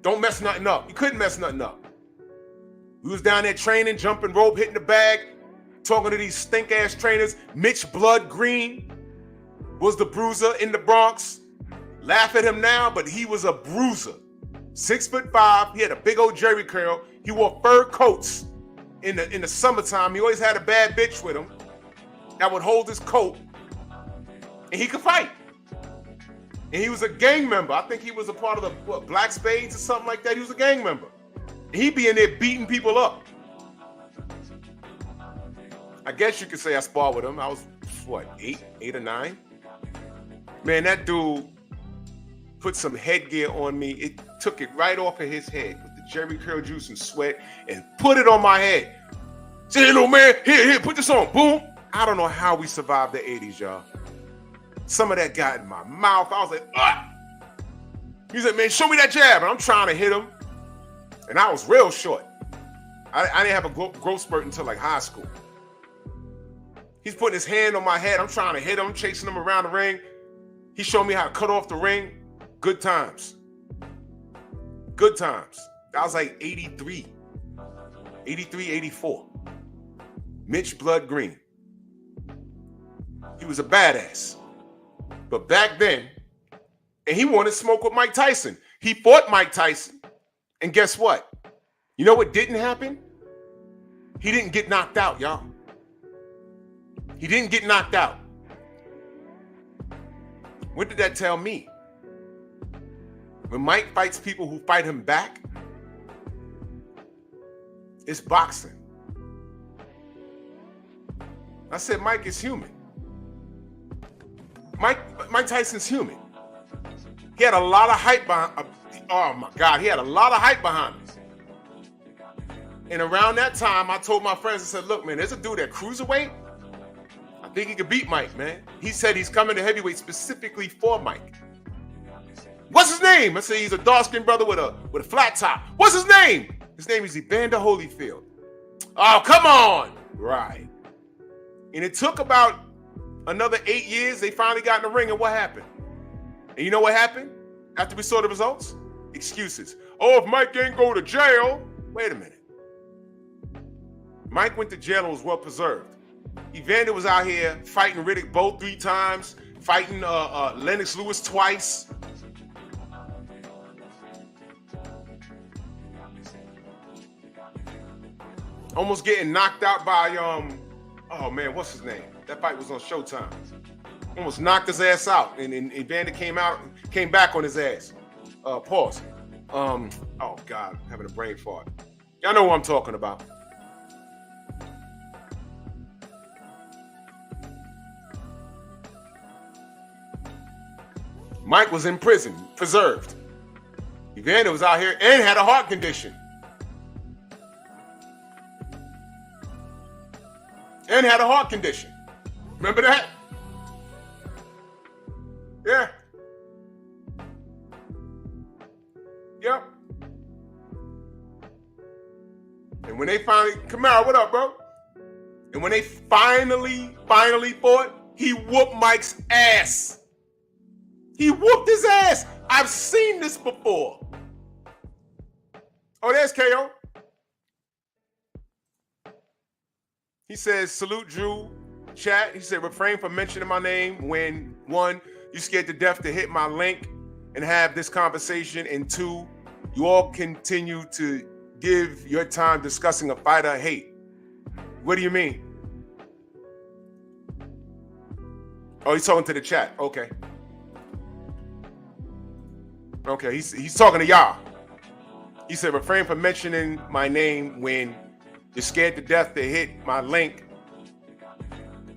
don't mess nothing up. You couldn't mess nothing up. We was down there training, jumping rope, hitting the bag, talking to these stink-ass trainers. Mitch Blood Green was the bruiser in the Bronx. Laugh at him now, but he was a bruiser. 6'5", he had a big old jerry curl. He wore fur coats in the summertime. He always had a bad bitch with him that would hold his coat, and he could fight. And he was a gang member. I think he was a part of the Black Spades or something like that. He was a gang member. He'd be in there beating people up. I guess you could say I sparred with him. I was, what, 8 or 9? Man, that dude put some headgear on me. It took it right off of his head with the Jerry curl juice and sweat and put it on my head. Say, hey, little man, here, put this on. Boom. I don't know how we survived the 80s, y'all. Some of that got in my mouth. I was like, ah. He said, man, show me that jab. And I'm trying to hit him. And I was real short. I didn't have a growth spurt until like high school. He's putting his hand on my head. I'm trying to hit him, chasing him around the ring. He showed me how to cut off the ring. Good times. Good times. That was like 83, 84. Mitch Blood Green. He was a badass. But back then, and he wanted smoke with Mike Tyson. He fought Mike Tyson. And guess what? You know what didn't happen? He didn't get knocked out, y'all. He didn't get knocked out. What did that tell me? When Mike fights people who fight him back, it's boxing. I said Mike is human. Mike Tyson's human. He had a lot of hype behind. Oh my God, he had a lot of hype behind him. And around that time, I told my friends, I said, look, man, there's a dude at cruiserweight. I think he could beat Mike, man. He said he's coming to heavyweight specifically for Mike. What's his name? I said he's a dark-skinned brother with a flat top. What's his name? His name is Evander Holyfield. Oh, come on. Right. And it took about another 8 years. They finally got in the ring, and what happened? And you know what happened after we saw the results? Excuses. Oh, if Mike didn't go to jail. Wait a minute. Mike went to jail and was well preserved. Evander was out here fighting Riddick Bowe 3 times, fighting Lennox Lewis twice. Almost getting knocked out by oh man, what's his name? That fight was on Showtime. Almost knocked his ass out, and Evander came back on his ass. Pause. Oh God, I'm having a brain fart. Y'all know what I'm talking about. Mike was in prison, preserved. Evander was out here and had a heart condition. And had a heart condition. Remember that? Yeah. Yep. And when they finally, Kamara, what up, bro? And when they finally fought, he whooped Mike's ass. He whooped his ass. I've seen this before. Oh, there's KO. He says, salute Drew, chat. He said, refrain from mentioning my name when 1, you scared to death to hit my link and have this conversation, and 2, you all continue to give your time discussing a fight I hate. What do you mean? Oh, he's talking to the chat. Okay. Okay, he's talking to y'all. He said, refrain from mentioning my name when you're scared to death to hit my link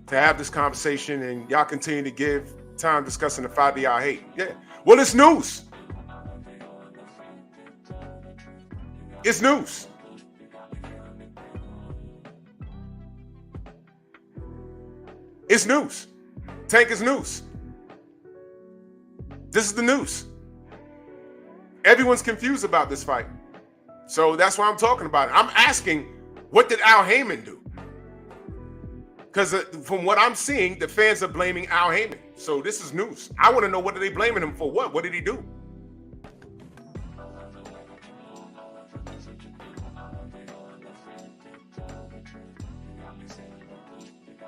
to have this conversation, and y'all continue to give time discussing the fight that y'all hate. Yeah. Well, it's news. It's news. It's news. Tank is news. This is the news. Everyone's confused about this fight. So that's why I'm talking about it. I'm asking, what did Al Haymon do? Because from what I'm seeing, the fans are blaming Al Haymon. So this is news. I want to know, what are they blaming him for? What? What did he do?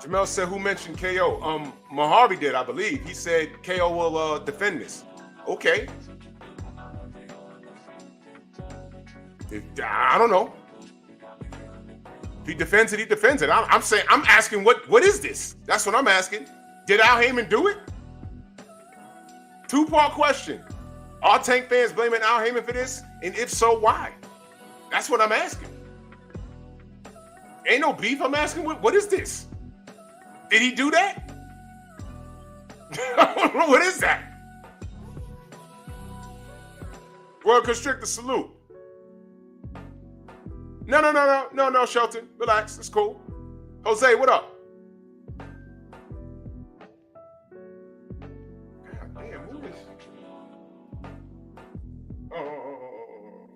Jamel said, who mentioned KO? Mojave did, I believe. He said KO will defend this. Okay. I don't know. If he defends it, he defends it. I'm saying, I'm asking, what is this? That's what I'm asking. Did Al Haymon do it? 2-part question. Are Tank fans blaming Al Haymon for this? And if so, why? That's what I'm asking. Ain't no beef. I'm asking, what is this? Did he do that? I don't know. What is that? Royal Constrictor, salute. No, Shelton. Relax. It's cool. Jose, what up? God damn, who is... Oh.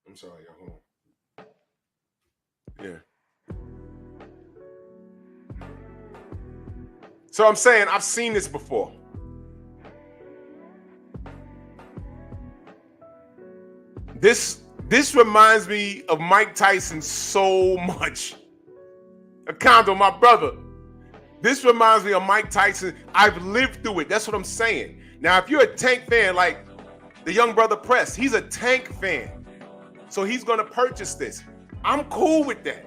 I'm sorry, y'all. Hold on. Yeah. So I'm saying, I've seen this before. This reminds me of Mike Tyson so much. Acondo, my brother. This reminds me of Mike Tyson. I've lived through it. That's what I'm saying. Now, if you're a Tank fan like the young brother Press, he's a Tank fan. So he's going to purchase this. I'm cool with that.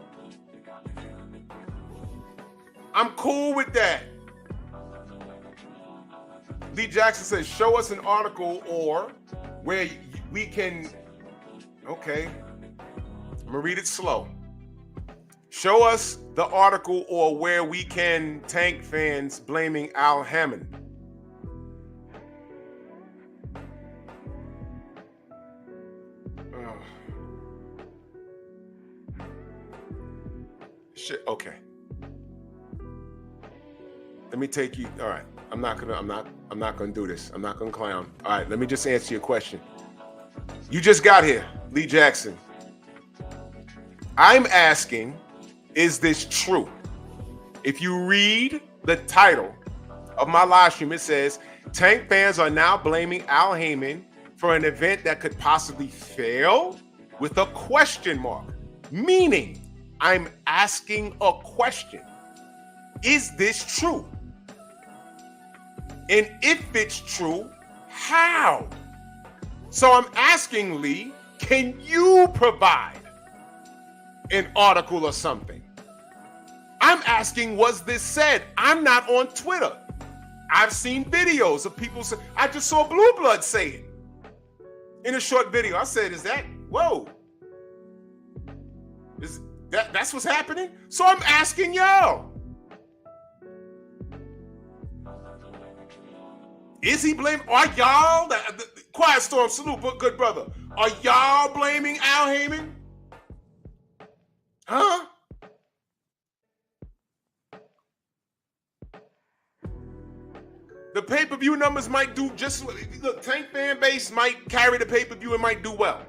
I'm cool with that. Lee Jackson says, show us an article or where we can... Okay, I'm gonna read it slow. Show us the article or where we can Tank fans blaming Al Haymon. Shit. Okay. Let me take you. All right. I'm not gonna do this. I'm not gonna clown. All right. Let me just answer your question. You just got here. Lee Jackson, I'm asking, is this true? If you read the title of my live stream, it says, Tank fans are now blaming Al Haymon for an event that could possibly fail with a question mark. Meaning, I'm asking a question. Is this true? And if it's true, how? So I'm asking Lee, can you provide an article or something? I'm asking, was this said? I'm not on Twitter. I've seen videos of people say, I just saw Blue Blood say it in a short video. I said, is that, whoa. Is that's what's happening? So I'm asking y'all. Is he blaming, are y'all, the Quiet Storm, salute, good brother. Are y'all blaming Al Haymon? Huh? The pay-per-view numbers might do just, look, Tank fan base might carry the pay-per-view and might do well.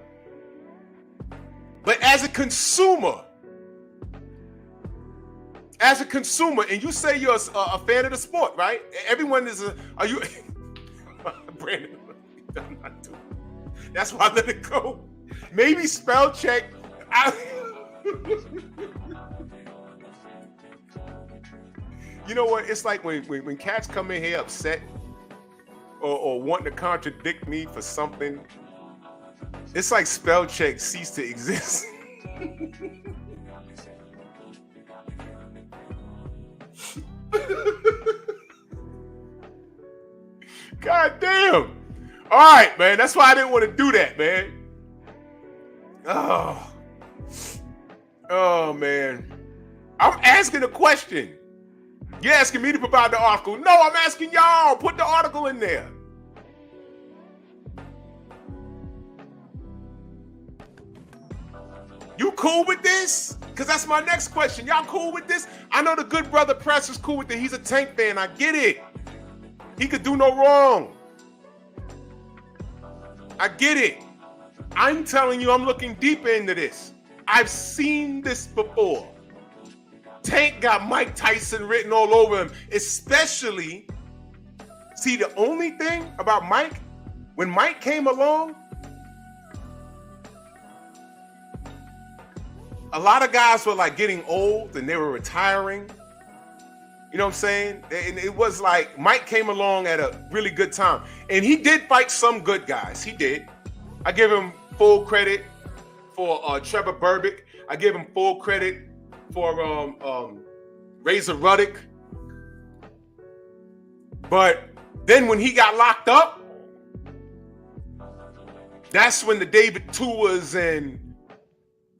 But as a consumer, and you say you're a fan of the sport, right? Everyone is are you, Brandon, I'm not doing it. That's why I let it go. Maybe spell check. You know what? It's like when cats come in here upset or wanting to contradict me for something, it's like spell check ceased to exist. God damn. All right, man. That's why I didn't want to do that, man. Oh, man. I'm asking a question. You're asking me to provide the article. No, I'm asking y'all. Put the article in there. You cool with this? Because that's my next question. Y'all cool with this? I know the good brother Press is cool with it. He's a Tank fan. I get it. He could do no wrong. I get it. I'm telling you, I'm looking deeper into this. I've seen this before. Tank got Mike Tyson written all over him, especially, see, the only thing about Mike, when Mike came along, a lot of guys were like getting old and they were retiring. You know what I'm saying? And it was like Mike came along at a really good time. And he did fight some good guys. He did. I give him full credit for Trevor Berbick. I give him full credit for Razor Ruddock. But then when he got locked up, that's when the David Tuas and,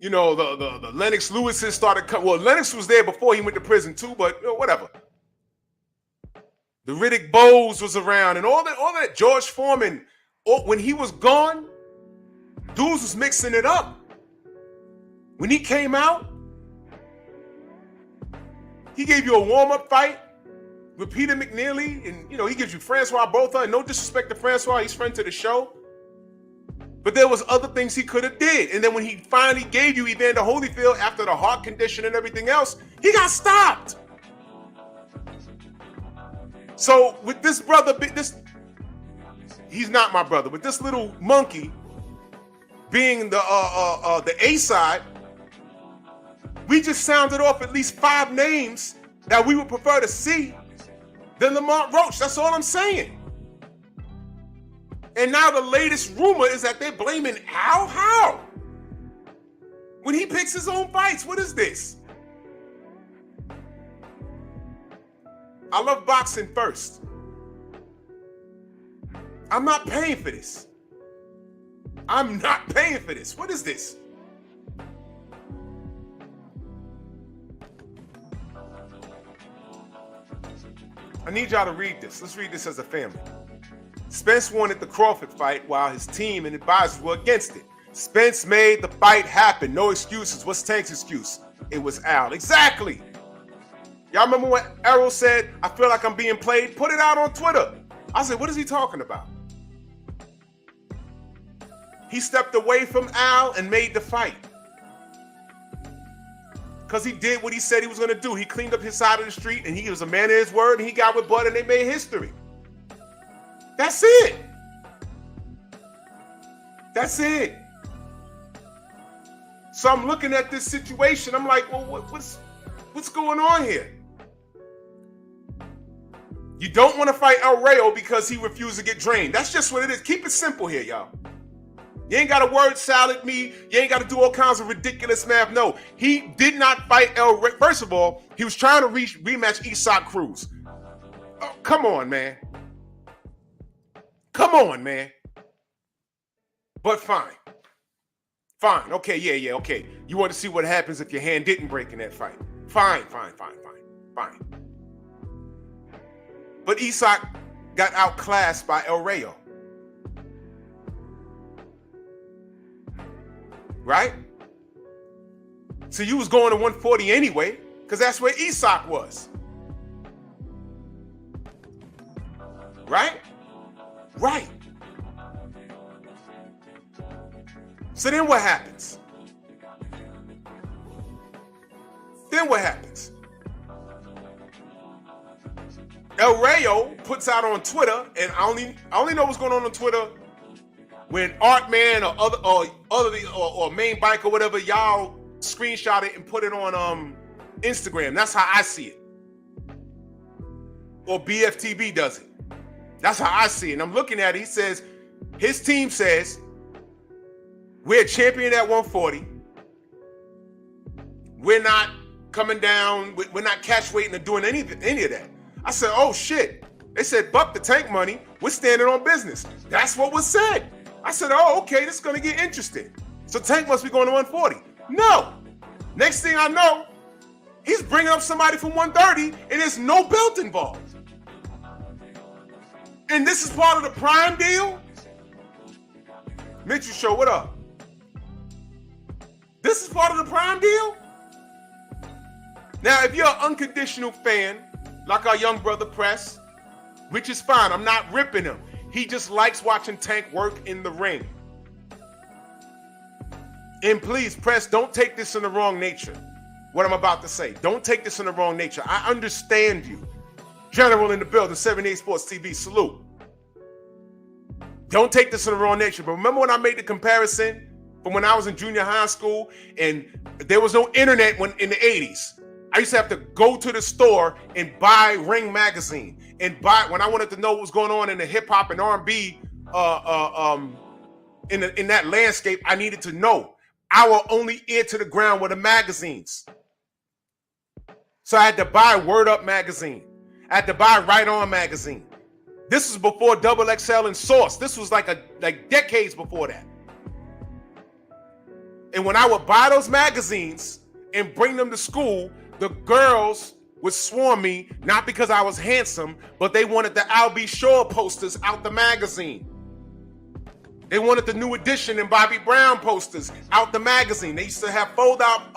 you know, the Lennox Lewises started coming. Well, Lennox was there before he went to prison too, but you know, whatever. The Riddick Bowes was around and all that. George Foreman, when he was gone, dudes was mixing it up. When he came out, he gave you a warm-up fight with Peter McNeely, and you know, he gives you Francois Botha, and no disrespect to Francois, he's friend to the show. But there was other things he could have did. And then when he finally gave you Evander Holyfield after the heart condition and everything else, he got stopped. So with this brother, he's not my brother, but this little monkey being the A side, we just sounded off at least 5 names that we would prefer to see than Lamont Roach. That's all I'm saying. And now the latest rumor is that they're blaming Al. How? When he picks his own fights, what is this? I love boxing first. I'm not paying for this. I'm not paying for this. What is this? I need y'all to read this. Let's read this as a family. Spence wanted the Crawford fight while his team and advisors were against it. Spence made the fight happen. No excuses. What's Tank's excuse? It was Al. Exactly. Y'all remember what Errol said? I feel like I'm being played. Put it out on Twitter. I said, what is he talking about? he stepped away from Al and made the fight. Because he did what he said he was going to do. He cleaned up his side of the street, and he was a man of his word, and he got with Bud, and they made history. That's it. That's it. So I'm looking at this situation. I'm like, well, what's going on here? You don't want to fight El Rayo because he refused to get drained. That's just what it is. Keep it simple here, y'all. You ain't got to word salad me. You ain't got to do all kinds of ridiculous math. No, he did not fight El Rayo. First of all, he was trying to rematch Isak Cruz. Oh, come on, man. Come on, man. But fine. Fine. Okay, yeah, okay. You want to see what happens if your hand didn't break in that fight. Fine. But Isak got outclassed by El Rayo. Right? So you was going to 140 anyway, because that's where Isak was. Right? Right. So then what happens? El Rayo puts out on Twitter, and I only know what's going on Twitter when Artman or Main Bike or whatever, y'all screenshot it and put it on Instagram. That's how I see it. Or BFTB does it. That's how I see it. And I'm looking at it. He says, his team says, we're a champion at 140. We're not coming down. We're not catch weighting or doing any of that. I said, oh shit. They said, buck the tank money. We're standing on business. That's what was said. I said, oh, okay, this is going to get interesting. So Tank must be going to 140. No. Next thing I know, he's bringing up somebody from 130 and there's no belt involved. And this is part of the Prime deal? Mitchell Show, what up? This is part of the Prime deal? Now, if you're an unconditional fan, like our young brother Press, which is fine, I'm not ripping him. He just likes watching Tank work in the ring. And please, Press, don't take this in the wrong nature. What I'm about to say. Don't take this in the wrong nature. I understand you. General in the building, 78 Sports TV, salute. Don't take this in the wrong nature. But remember when I made the comparison from when I was in junior high school and there was no internet in the 80s? I used to have to go to the store and buy Ring magazine and buy when I wanted to know what was going on in the hip hop and R&B in that landscape. I needed to know. Our only ear to the ground were the magazines. So I had to buy Word Up magazine. I had to buy Right On magazine. This was before Double XL and Source. This was like decades before that. And when I would buy those magazines and bring them to school, the girls would swarm me, not because I was handsome, but they wanted the Al B. Shore posters out the magazine. They wanted the New Edition and Bobby Brown posters out the magazine. They used to have fold-out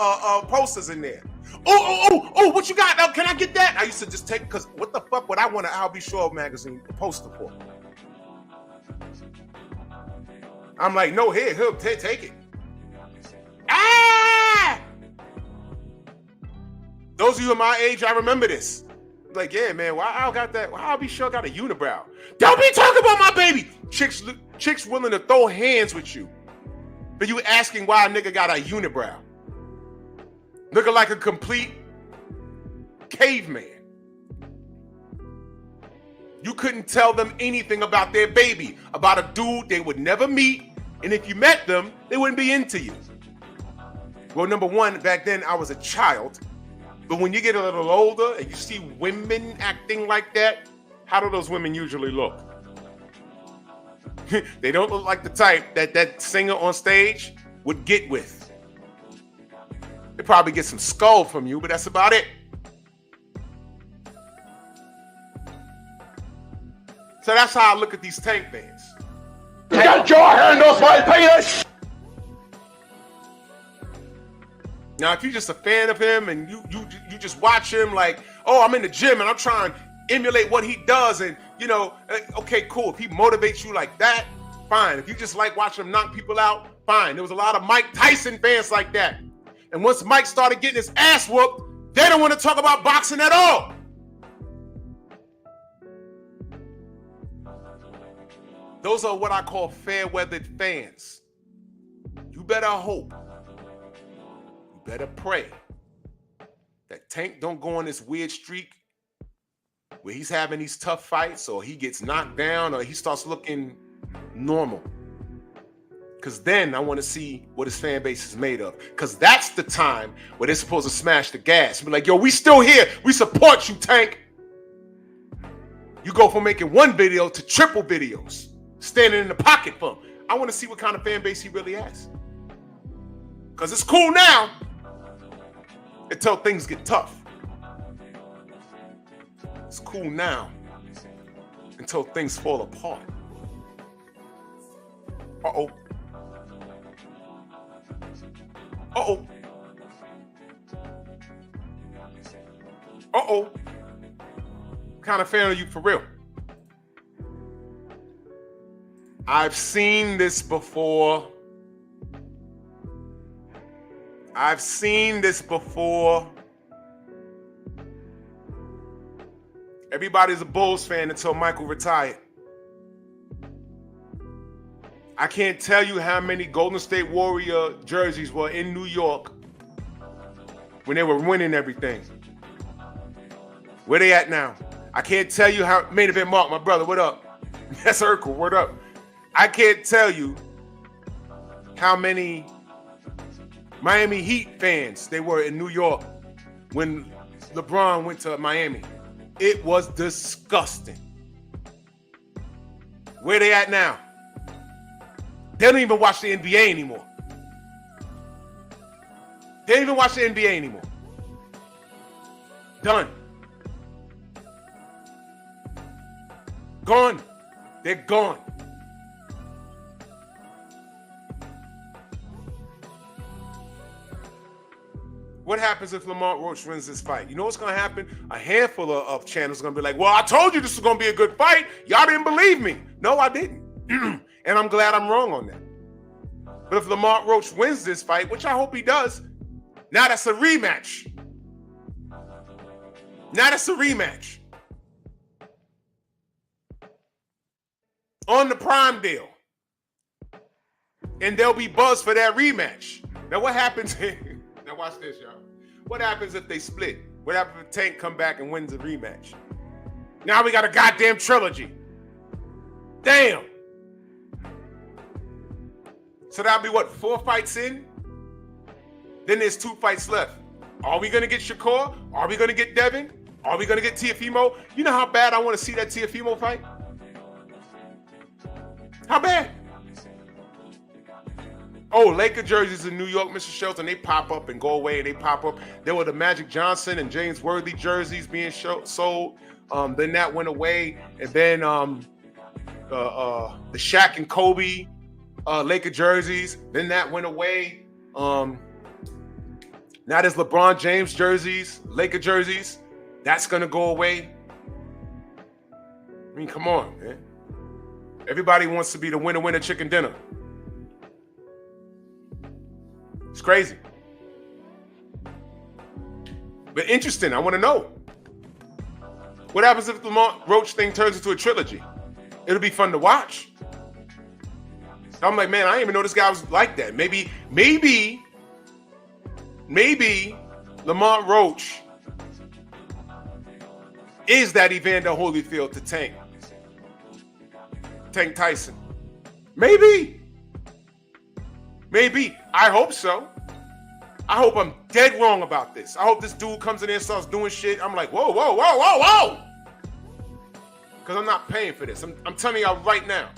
posters in there. Oh, what you got? Can I get that? I used to just take, because what the fuck would I want an Al B. Shore magazine poster for? I'm like, no, here, take it. Ah! Those of you of my age, I remember this. Like, yeah, man, why Al got that? Why Al B. Shore got a unibrow? Don't be talking about my baby. Chicks willing to throw hands with you. But you asking why a nigga got a unibrow. Looking like a complete caveman. You couldn't tell them anything about their baby, about a dude they would never meet, and if you met them, they wouldn't be into you. Well, number one, back then I was a child, but when you get a little older and you see women acting like that, how do those women usually look? They don't look like the type that singer on stage would get with. They probably get some skull from you, but that's about it. So that's how I look at these Tank fans. Get your hand off my penis! Now, if you're just a fan of him and you just watch him like, oh, I'm in the gym and I'm trying to emulate what he does, and okay, cool. If he motivates you like that, fine. If you just like watching him knock people out, fine. There was a lot of Mike Tyson fans like that. And once Mike started getting his ass whooped, they don't want to talk about boxing at all. Those are what I call fair-weathered fans. You better hope, you better pray that Tank don't go on this weird streak where he's having these tough fights or he gets knocked down or he starts looking normal. Because then I want to see what his fan base is made of. Because that's the time where they're supposed to smash the gas. Be like, yo, we still here. We support you, Tank. You go from making one video to triple videos. Standing in the pocket for him. I want to see what kind of fan base he really has. Because it's cool now until things get tough. It's cool now until things fall apart. Uh-oh. Uh-oh. Uh-oh. What kind of fan are you for real? I've seen this before. I've seen this before. Everybody's a Bulls fan until Michael retired. I can't tell you how many Golden State Warrior jerseys were in New York when they were winning everything. Where they at now? I can't tell you how. Main Event Mark, my brother, what up? That's Urkel, what up? I can't tell you how many Miami Heat fans they were in New York when LeBron went to Miami. It was disgusting. Where they at now? They don't even watch the NBA anymore. They don't even watch the NBA anymore. Done. Gone. They're gone. What happens if Lamont Roach wins this fight? You know what's going to happen? A handful of channels are going to be like, well, I told you this was going to be a good fight. Y'all didn't believe me. No, I didn't. And I'm glad I'm wrong on that. But if Lamont Roach wins this fight, which I hope he does, now that's a rematch. Now that's a rematch. On the Prime deal. And there'll be buzz for that rematch. Now what happens? Now watch this, y'all. What happens if they split? What happens if Tank come back and wins the rematch? Now we got a goddamn trilogy. Damn. So that'll be what, 4 fights in? Then there's 2 fights left. Are we gonna get Shakur? Are we gonna get Devin? Are we gonna get Teofimo? You know how bad I want to see that Teofimo fight? How bad? Oh, Laker jerseys in New York, Mr. Shelton, they pop up and go away and they pop up. There were the Magic Johnson and James Worthy jerseys being sold. Then that went away. And then the Shaq and Kobe Laker jerseys. Then that went away. Now there's LeBron James jerseys, Laker jerseys. That's going to go away. I mean, come on, man. Everybody wants to be the winner chicken dinner. It's crazy. But interesting, I want to know. What happens if the Lamont Roach thing turns into a trilogy? It'll be fun to watch. I'm like, man, I didn't even know this guy was like that. Maybe Lamont Roach is that Evander Holyfield to Tank Tyson. Maybe. I hope so. I hope I'm dead wrong about this. I hope this dude comes in there and starts doing shit. I'm like, whoa. Because I'm not paying for this. I'm telling y'all right now.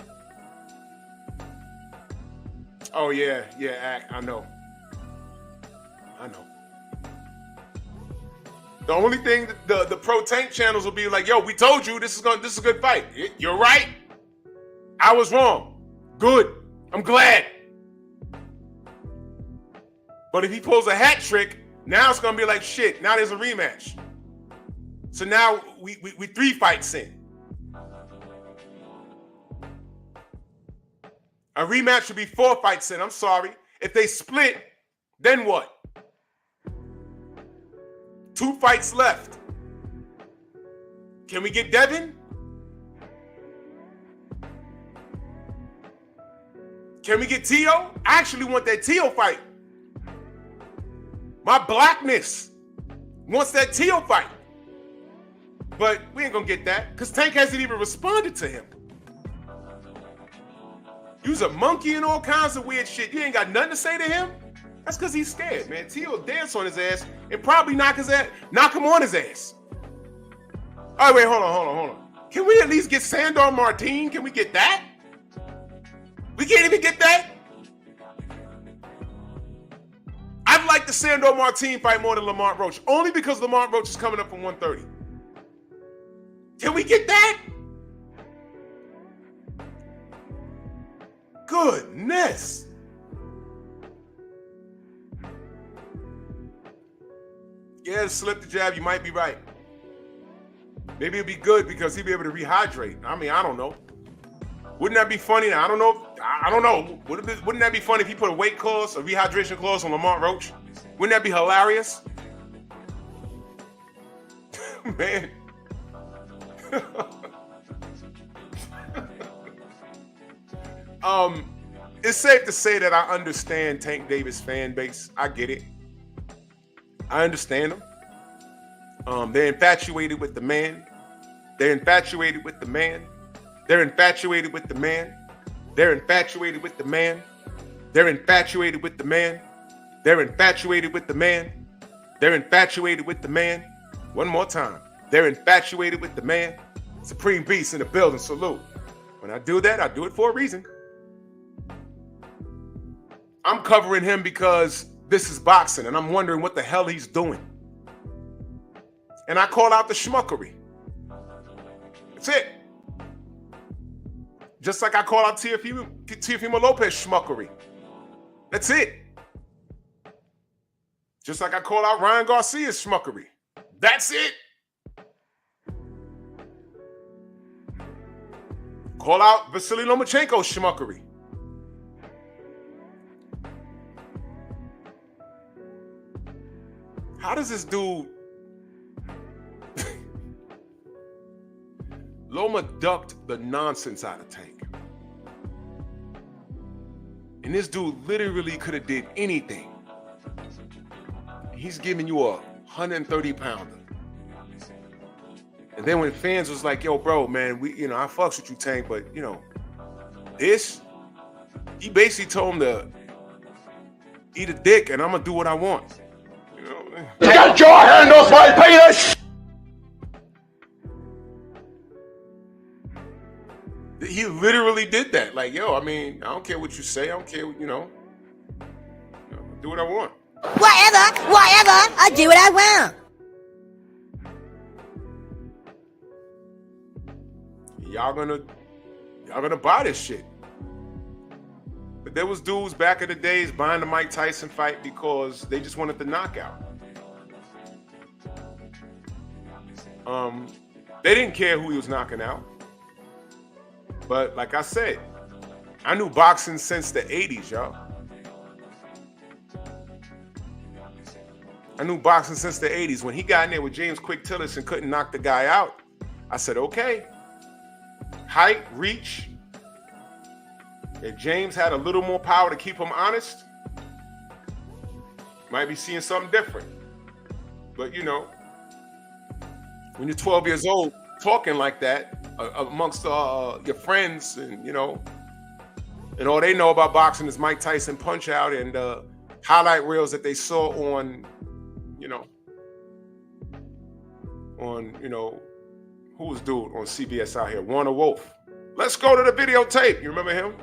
Oh, yeah, I know. The only thing the pro Tank channels will be like, yo, we told you this is a good fight. You're right. I was wrong. Good. I'm glad. But if he pulls a hat trick, now it's gonna be like shit. Now there's a rematch. So now we 3 fights in. A rematch would be 4 fights in. I'm sorry. If they split, then what? 2 fights left. Can we get Devin? Can we get Tio? I actually want that Tio fight. My blackness wants that Tio fight. But we ain't gonna get that because Tank hasn't even responded to him. You's a monkey and all kinds of weird shit. You ain't got nothing to say to him? That's because he's scared, man. Tio dance on his ass and probably knock him on his ass. All right, wait, hold on. Can we at least get Sandor Martin? Can we get that? We can't even get that? I'd like the Sandor Martin fight more than Lamont Roach, only because Lamont Roach is coming up from 130. Can we get that? Goodness. Yeah, slip the jab, you might be right. Maybe it'd be good because he'd be able to rehydrate. I mean, I don't know. Wouldn't that be funny? I don't know. Wouldn't that be funny if he put a weight clause, a rehydration clause on Lamont Roach? Wouldn't that be hilarious? Man. It's safe to say that I understand Tank Davis fan base. I get it. I understand them. They're infatuated with the man. They're infatuated with the man. They're infatuated with the man. They're infatuated with the man. They're infatuated with the man. They're infatuated with the man. They're infatuated with the man. One more time. They're infatuated with the man. Supreme Beast in the building. Salute. When I do that, I do it for a reason. I'm covering him because this is boxing, and I'm wondering what the hell he's doing. And I call out the schmuckery. That's it. Just like I call out Teofimo Lopez schmuckery. That's it. Just like I call out Ryan Garcia's schmuckery. That's it. Call out Vasily Lomachenko's schmuckery. How does this dude... Loma ducked the nonsense out of Tank. And this dude literally could have did anything. He's giving you a 130-pounder. And then when fans was like, yo, bro, man, I fucks with you, Tank, but, this, he basically told him to eat a dick and I'm going to do what I want. Get your hand off my penis! He literally did that. Like, yo, I mean, I don't care what you say. I don't care, do what I want. Whatever. I do what I want. Y'all gonna buy this shit. But there was dudes back in the days buying the Mike Tyson fight because they just wanted the knockout. They didn't care who he was knocking out. But like I said, I knew boxing since the 80s, y'all. I knew boxing since the 80s. When he got in there with James Quick Tillis and couldn't knock the guy out, I said, okay. Height, reach. If James had a little more power to keep him honest, might be seeing something different. But when you're 12 years old, talking like that amongst your friends, and and all they know about boxing is Mike Tyson Punch Out and highlight reels that they saw on, who was dude on CBS out here, Warner Wolf. Let's go to the videotape. You remember him?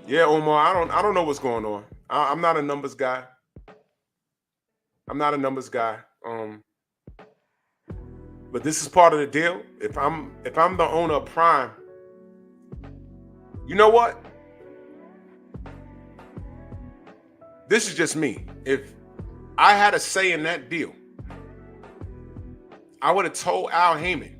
Yeah, Omar, I don't know what's going on. I'm not a numbers guy. But this is part of the deal. If I'm the owner of Prime, you know what? This is just me. If I had a say in that deal, I would have told Al Haymon,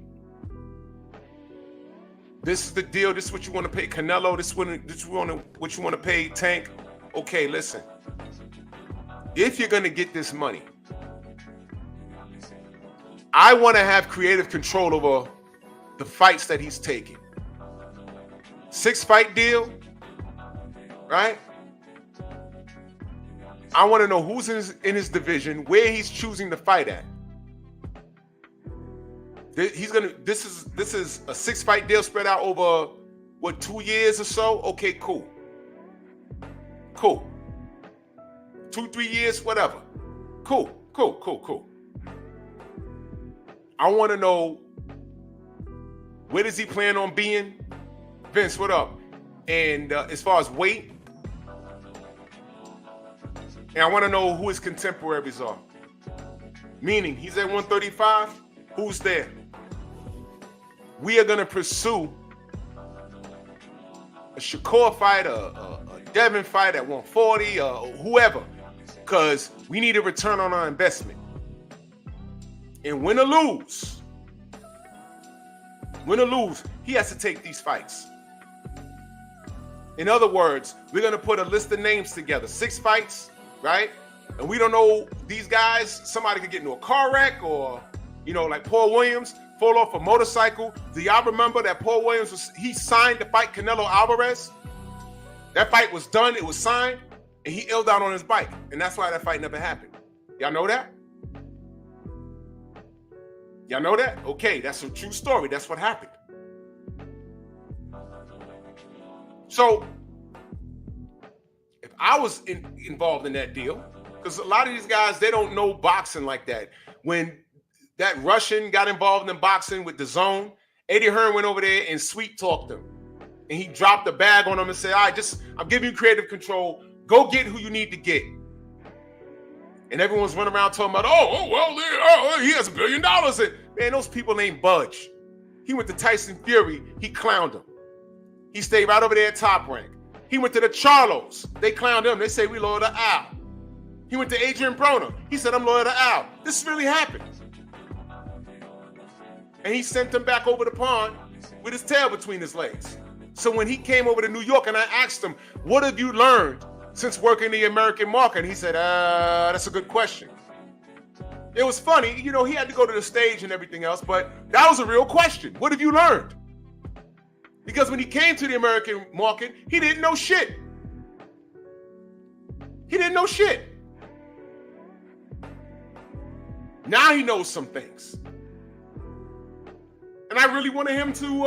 This is the deal. This is what you want to pay Canelo. This is what you want to pay Tank. Okay, listen. If you're going to get this money, I want to have creative control over the fights that he's taking. 6-fight deal, right? I want to know who's in his division, where he's choosing to fight at. This is a 6-fight deal spread out over, what, 2 years or so? Okay, cool. Cool. 2-3 years, whatever. Cool. I want to know, where does he plan on being? Vince, what up? And as far as weight, and I want to know who his contemporaries are. Meaning, he's at 135. Who's there? We are going to pursue a Shakur fight, a Devin fight at 140, whoever, because we need a return on our investment. And win or lose, he has to take these fights. In other words, we're going to put a list of names together, 6 fights, right? And we don't know these guys. Somebody could get into a car wreck, or, like Paul Williams, fall off a motorcycle. Do y'all remember that Paul Williams he signed to fight Canelo Alvarez? That fight was done, it was signed, and he illed out on his bike. And that's why that fight never happened. Y'all know that? Y'all know that? Okay, that's a true story. That's what happened. So, if I was involved in that deal, because a lot of these guys, they don't know boxing like that. When that Russian got involved in boxing with DAZN, Eddie Hearn went over there and sweet talked him. And he dropped the bag on him and said, all right, I'm giving you creative control. Go get who you need to get. And everyone's running around talking about, he has $1 billion. And man, those people ain't budge. He went to Tyson Fury. He clowned him. He stayed right over there at Top Rank. He went to the Charlos. They clowned him. They say, we loyal to Al. He went to Adrian Broner. He said, I'm loyal to Al. This really happened. And he sent him back over the pond with his tail between his legs. So when he came over to New York and I asked him, what have you learned since working the American market? And he said, that's a good question. It was funny, he had to go to the stage and everything else, but that was a real question. What have you learned? Because when he came to the American market, he didn't know shit. He didn't know shit. Now he knows some things. And I really wanted him to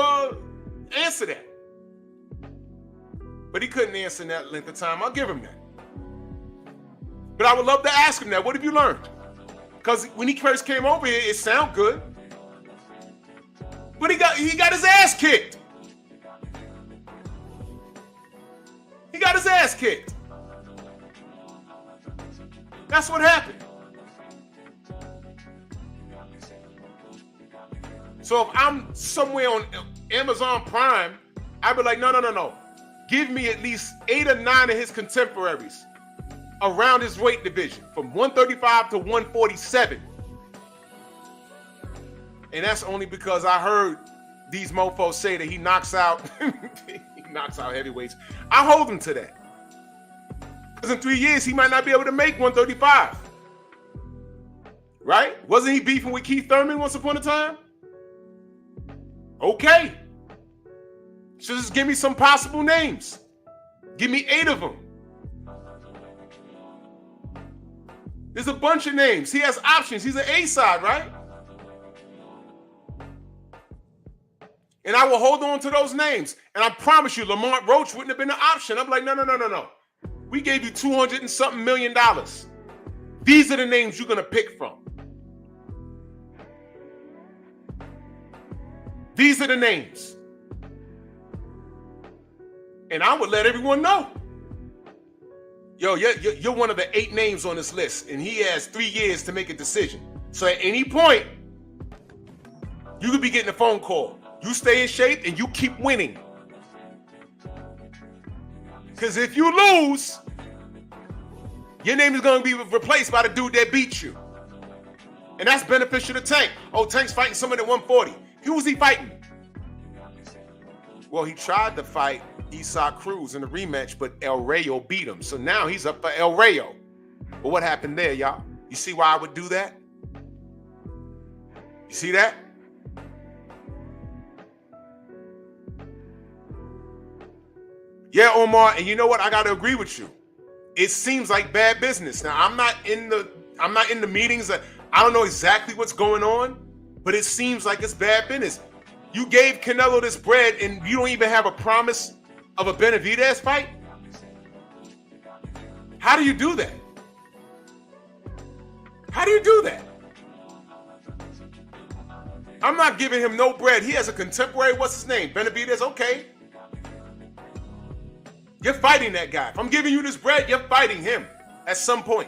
answer that. But he couldn't answer in that length of time. I'll give him that. But I would love to ask him that. What have you learned? Because when he first came over here, it sounded good. But he got his ass kicked. He got his ass kicked. That's what happened. So if I'm somewhere on Amazon Prime, I'd be like, no. Give me at least 8 or 9 of his contemporaries around his weight division from 135 to 147. And that's only because I heard these mofos say that he knocks out heavyweights. I hold him to that. Because in 3 years, he might not be able to make 135. Right? Wasn't he beefing with Keith Thurman once upon a time? Okay. So just give me some possible names. Give me 8 of them. There's a bunch of names. He has options. He's an A-side, right? And I will hold on to those names. And I promise you, Lamont Roach wouldn't have been an option. I'm like, no. We gave you $200 and something million. These are the names you're going to pick from. These are the names. And I would let everyone know. Yo, you're one of the 8 names on this list, and he has 3 years to make a decision. So at any point, you could be getting a phone call. You stay in shape and you keep winning. Because if you lose, your name is going to be replaced by the dude that beat you. And that's beneficial to Tank. Oh, Tank's fighting someone at 140. Who was he fighting? Well, he tried to fight Isaac Cruz in the rematch, but El Rayo beat him. So now he's up for El Rayo. But what happened there, y'all? You see why I would do that? You see that? Yeah, Omar, and you know what? I got to agree with you. It seems like bad business. Now, I'm not in the meetings. I don't know exactly what's going on, but it seems like it's bad business. You gave Canelo this bread, and you don't even have a promise of a Benavidez fight? How do you do that? How do you do that? I'm not giving him no bread. He has a contemporary, what's his name? Benavidez, okay. You're fighting that guy. If I'm giving you this bread, you're fighting him at some point.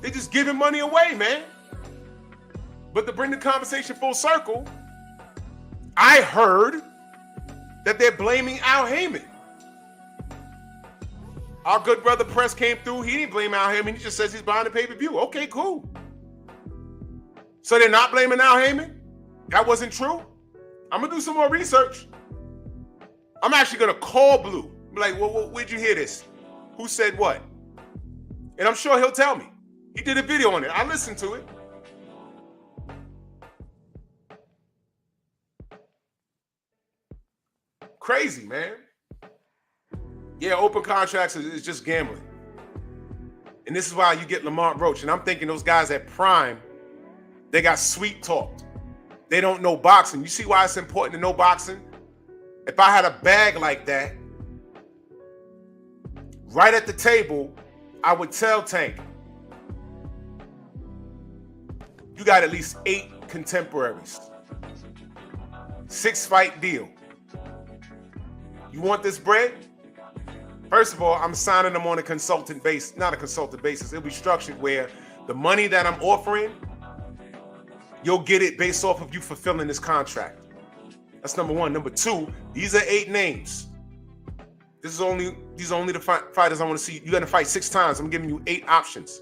They just giving money away, man. But to bring the conversation full circle, I heard that they're blaming Al Haymon. Our good brother Press came through. He didn't blame Al Haymon. He just says he's behind the pay-per-view. Okay, cool. So they're not blaming Al Haymon? That wasn't true? I'm going to do some more research. I'm actually going to call Blue. Be like, well, where'd you hear this? Who said what? And I'm sure he'll tell me. He did a video on it. I listened to it. Crazy, man. Yeah, open contracts is just gambling. And this is why you get Lamont Roach. And I'm thinking those guys at Prime, they got sweet talked. They don't know boxing. You see why it's important to know boxing? If I had a bag like that, right at the table, I would tell Tank, you got at least 8 contemporaries. 6-fight deal. You want this bread? First of all, I'm signing them on a consultant base, not a consultant basis. It'll be structured where the money that I'm offering, you'll get it based off of you fulfilling this contract. That's number one. Number two, these are 8 names. These are only the fighters I want to see. You're gonna fight 6 times. I'm giving you 8 options.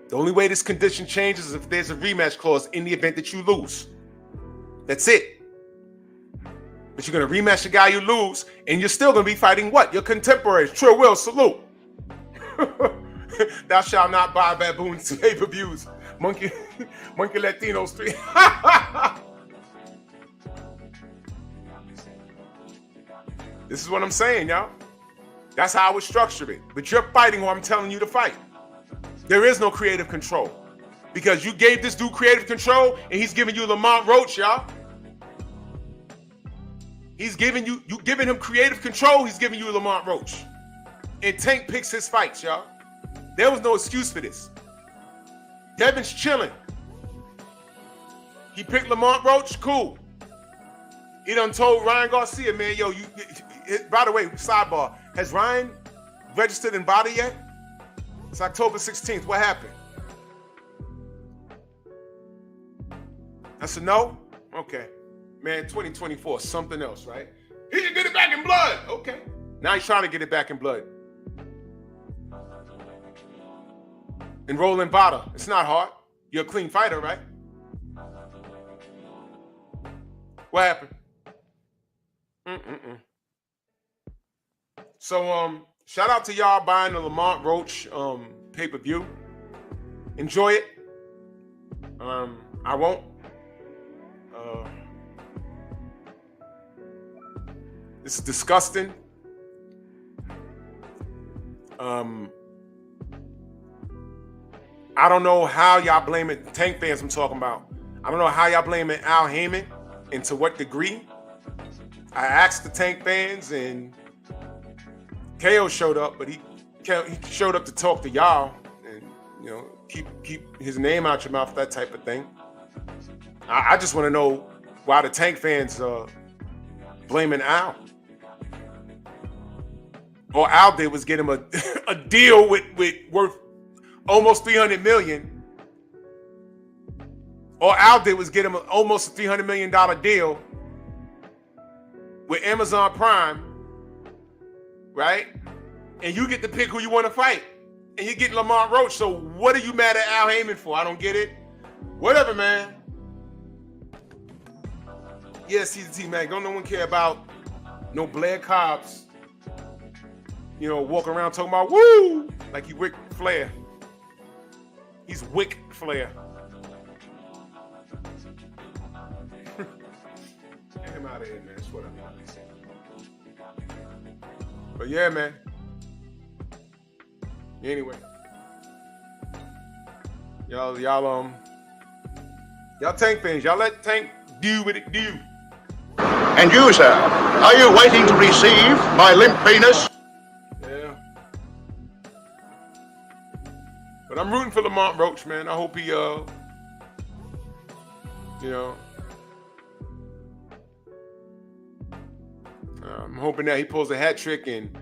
The only way this condition changes is if there's a rematch clause in the event that you lose. That's it. But you're going to rematch the guy you lose, and you're still going to be fighting what? Your contemporaries. True Will, salute. Thou shalt not buy baboons to pay-per-views. Monkey Latinos 3. This is what I'm saying, y'all. That's how I would structure it. But you're fighting who I'm telling you to fight. There is no creative control. Because you gave this dude creative control, and he's giving you Lamont Roach, y'all. He's giving you giving him creative control, he's giving you Lamont Roach. And Tank picks his fights, y'all. There was no excuse for this. Devin's chilling. He picked Lamont Roach, cool. He done told Ryan Garcia, man, yo, by the way, sidebar, has Ryan registered in Body yet? It's October 16th. What happened? That's a no? Okay. Man, 2024, something else, right? He should get it back in blood. Okay. Now he's trying to get it back in blood. Enroll in VADA. It's not hard. You're a clean fighter, right? What happened? So, shout out to y'all buying the Lamont Roach pay-per-view. Enjoy it. I won't. This is disgusting. I don't know how y'all blaming Tank fans I'm talking about. I don't know how y'all blaming Al Haymon and to what degree. I asked the Tank fans and KO showed up, but he showed up to talk to y'all and, you know, keep his name out your mouth, that type of thing. I just want to know why the Tank fans blaming Al. All Al did was get him a deal with worth almost $300 million. All Al did was get him almost a $300 million deal with Amazon Prime, right? And you get to pick who you want to fight. And you're getting Lamont Roach. So what are you mad at Al Haymon for? I don't get it. Whatever, man. Yeah, CZT, man. Don't no one care about no Blair Cobbs, you know, walking around talking about woo like he Ric Flair. He's Wick Flair. Get him out of here, man. That's what I mean. But yeah, man. Anyway. Y'all Tank fans, y'all let Tank do what it do. And you, sir, are you waiting to receive my limp penis? Yeah. But I'm rooting for Lamont Roach, man. I hope he, you know, I'm hoping that he pulls a hat trick and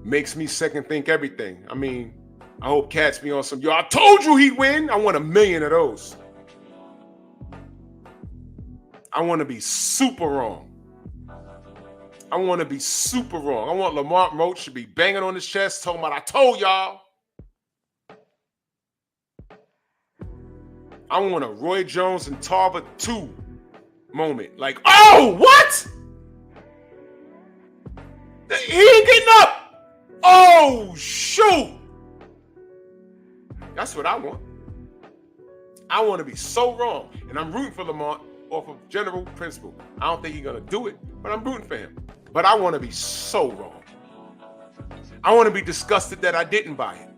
makes me second think everything. I mean, I hope cats be on some, yo, I told you he'd win. I want 1 million of those. I want to be super wrong. I want to be super wrong. I want Lamont Roach to be banging on his chest, talking about, I told y'all. I want a Roy Jones and Tarver 2 moment. Like, oh, what? He ain't getting up. Oh, shoot. That's what I want. I want to be so wrong. And I'm rooting for Lamont off of general principle. I don't think he's going to do it, but I'm rooting for him. But I want to be so wrong. I want to be disgusted that I didn't buy it.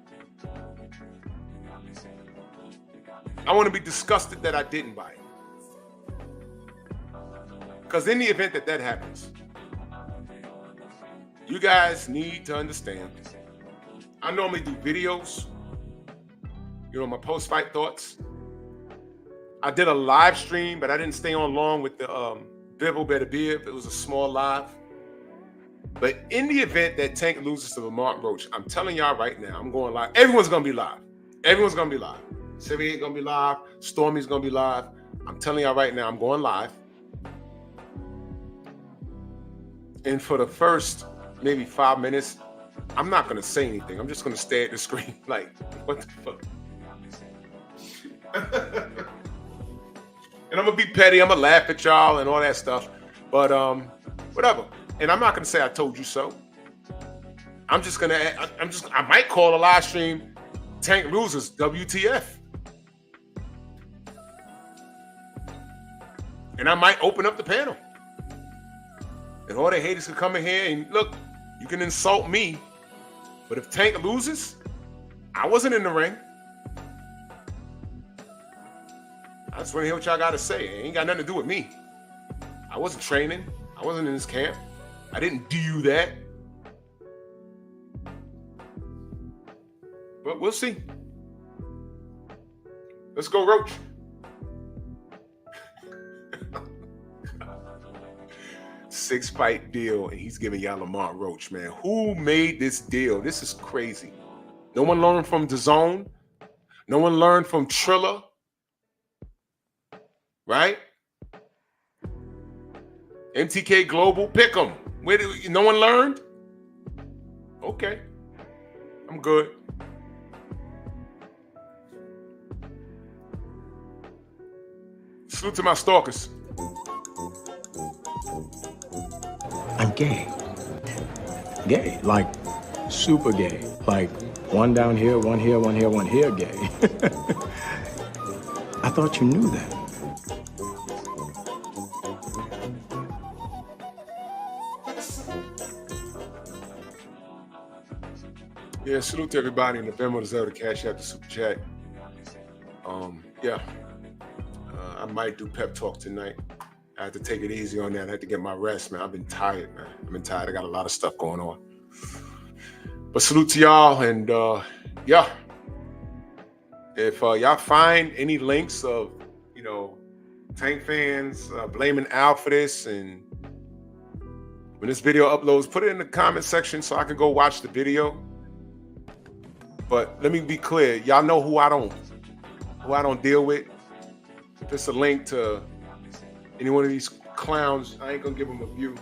I want to be disgusted that I didn't buy it. Because in the event that that happens, you guys need to understand, I normally do videos, you know, my post-fight thoughts. I did a live stream, but I didn't stay on long with the Bibble Better Biv. It was a small live. But in the event that Tank loses to Lamont Roach, I'm telling y'all right now, I'm going live. Everyone's going to be live. Everyone's going to be live. 78 going to be live. Stormy's going to be live. I'm telling y'all right now, I'm going live. And for the first maybe 5 minutes, I'm not going to say anything. I'm just going to stare at the screen like, what the fuck? And I'm going to be petty. I'm going to laugh at y'all and all that stuff. But whatever. And I'm not going to say I told you so. I might call a live stream Tank loses WTF. And I might open up the panel. And all the haters can come in here and look, you can insult me. But if Tank loses, I wasn't in the ring. I just want to hear what y'all got to say. It ain't got nothing to do with me. I wasn't training. I wasn't in this camp. I didn't do that. But we'll see. Let's go, Roach. Six-fight deal, and he's giving y'all Lamont Roach, man. Who made this deal? This is crazy. No one learned from DAZN. No one learned from Triller. Right? MTK Global, pick 'em. No one learned? Okay. I'm good. Salute to my stalkers. I'm gay. Gay, like super gay. Like one down here, one here, one here, one here gay. I thought you knew that. Yeah, salute to everybody in the Venmo, the Zelda, Cash App, the Super Chat. Yeah. I might do pep talk tonight. I have to take it easy on that. I had to get my rest, man. I've been tired, man. I've been tired. I got a lot of stuff going on. But salute to y'all. And yeah, if y'all find any links of, you know, Tank fans blaming Al for this, and when this video uploads, put it in the comment section so I can go watch the video. But let me be clear. Y'all know who I don't deal with. If it's a link to any one of these clowns, I ain't gonna give them a view.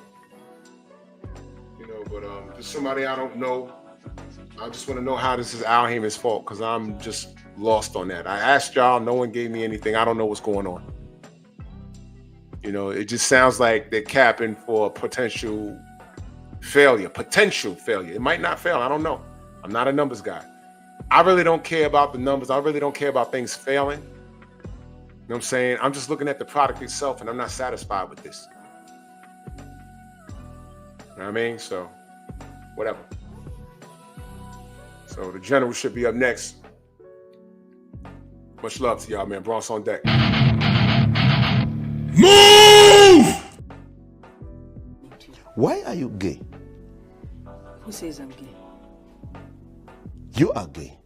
You know, but just somebody I don't know. I just want to know how this is Al Haymon's fault, because I'm just lost on that. I asked y'all, no one gave me anything. I don't know what's going on. You know, it just sounds like they're capping for potential failure. Potential failure. It might not fail. I don't know. I'm not a numbers guy. I really don't care about the numbers. I really don't care about things failing. You know what I'm saying? I'm just looking at the product itself, and I'm not satisfied with this. You know what I mean? So, whatever. So the general should be up next. Much love to y'all, man. Bronx on deck. Move! Why are you gay? Who says I'm gay? You are gay.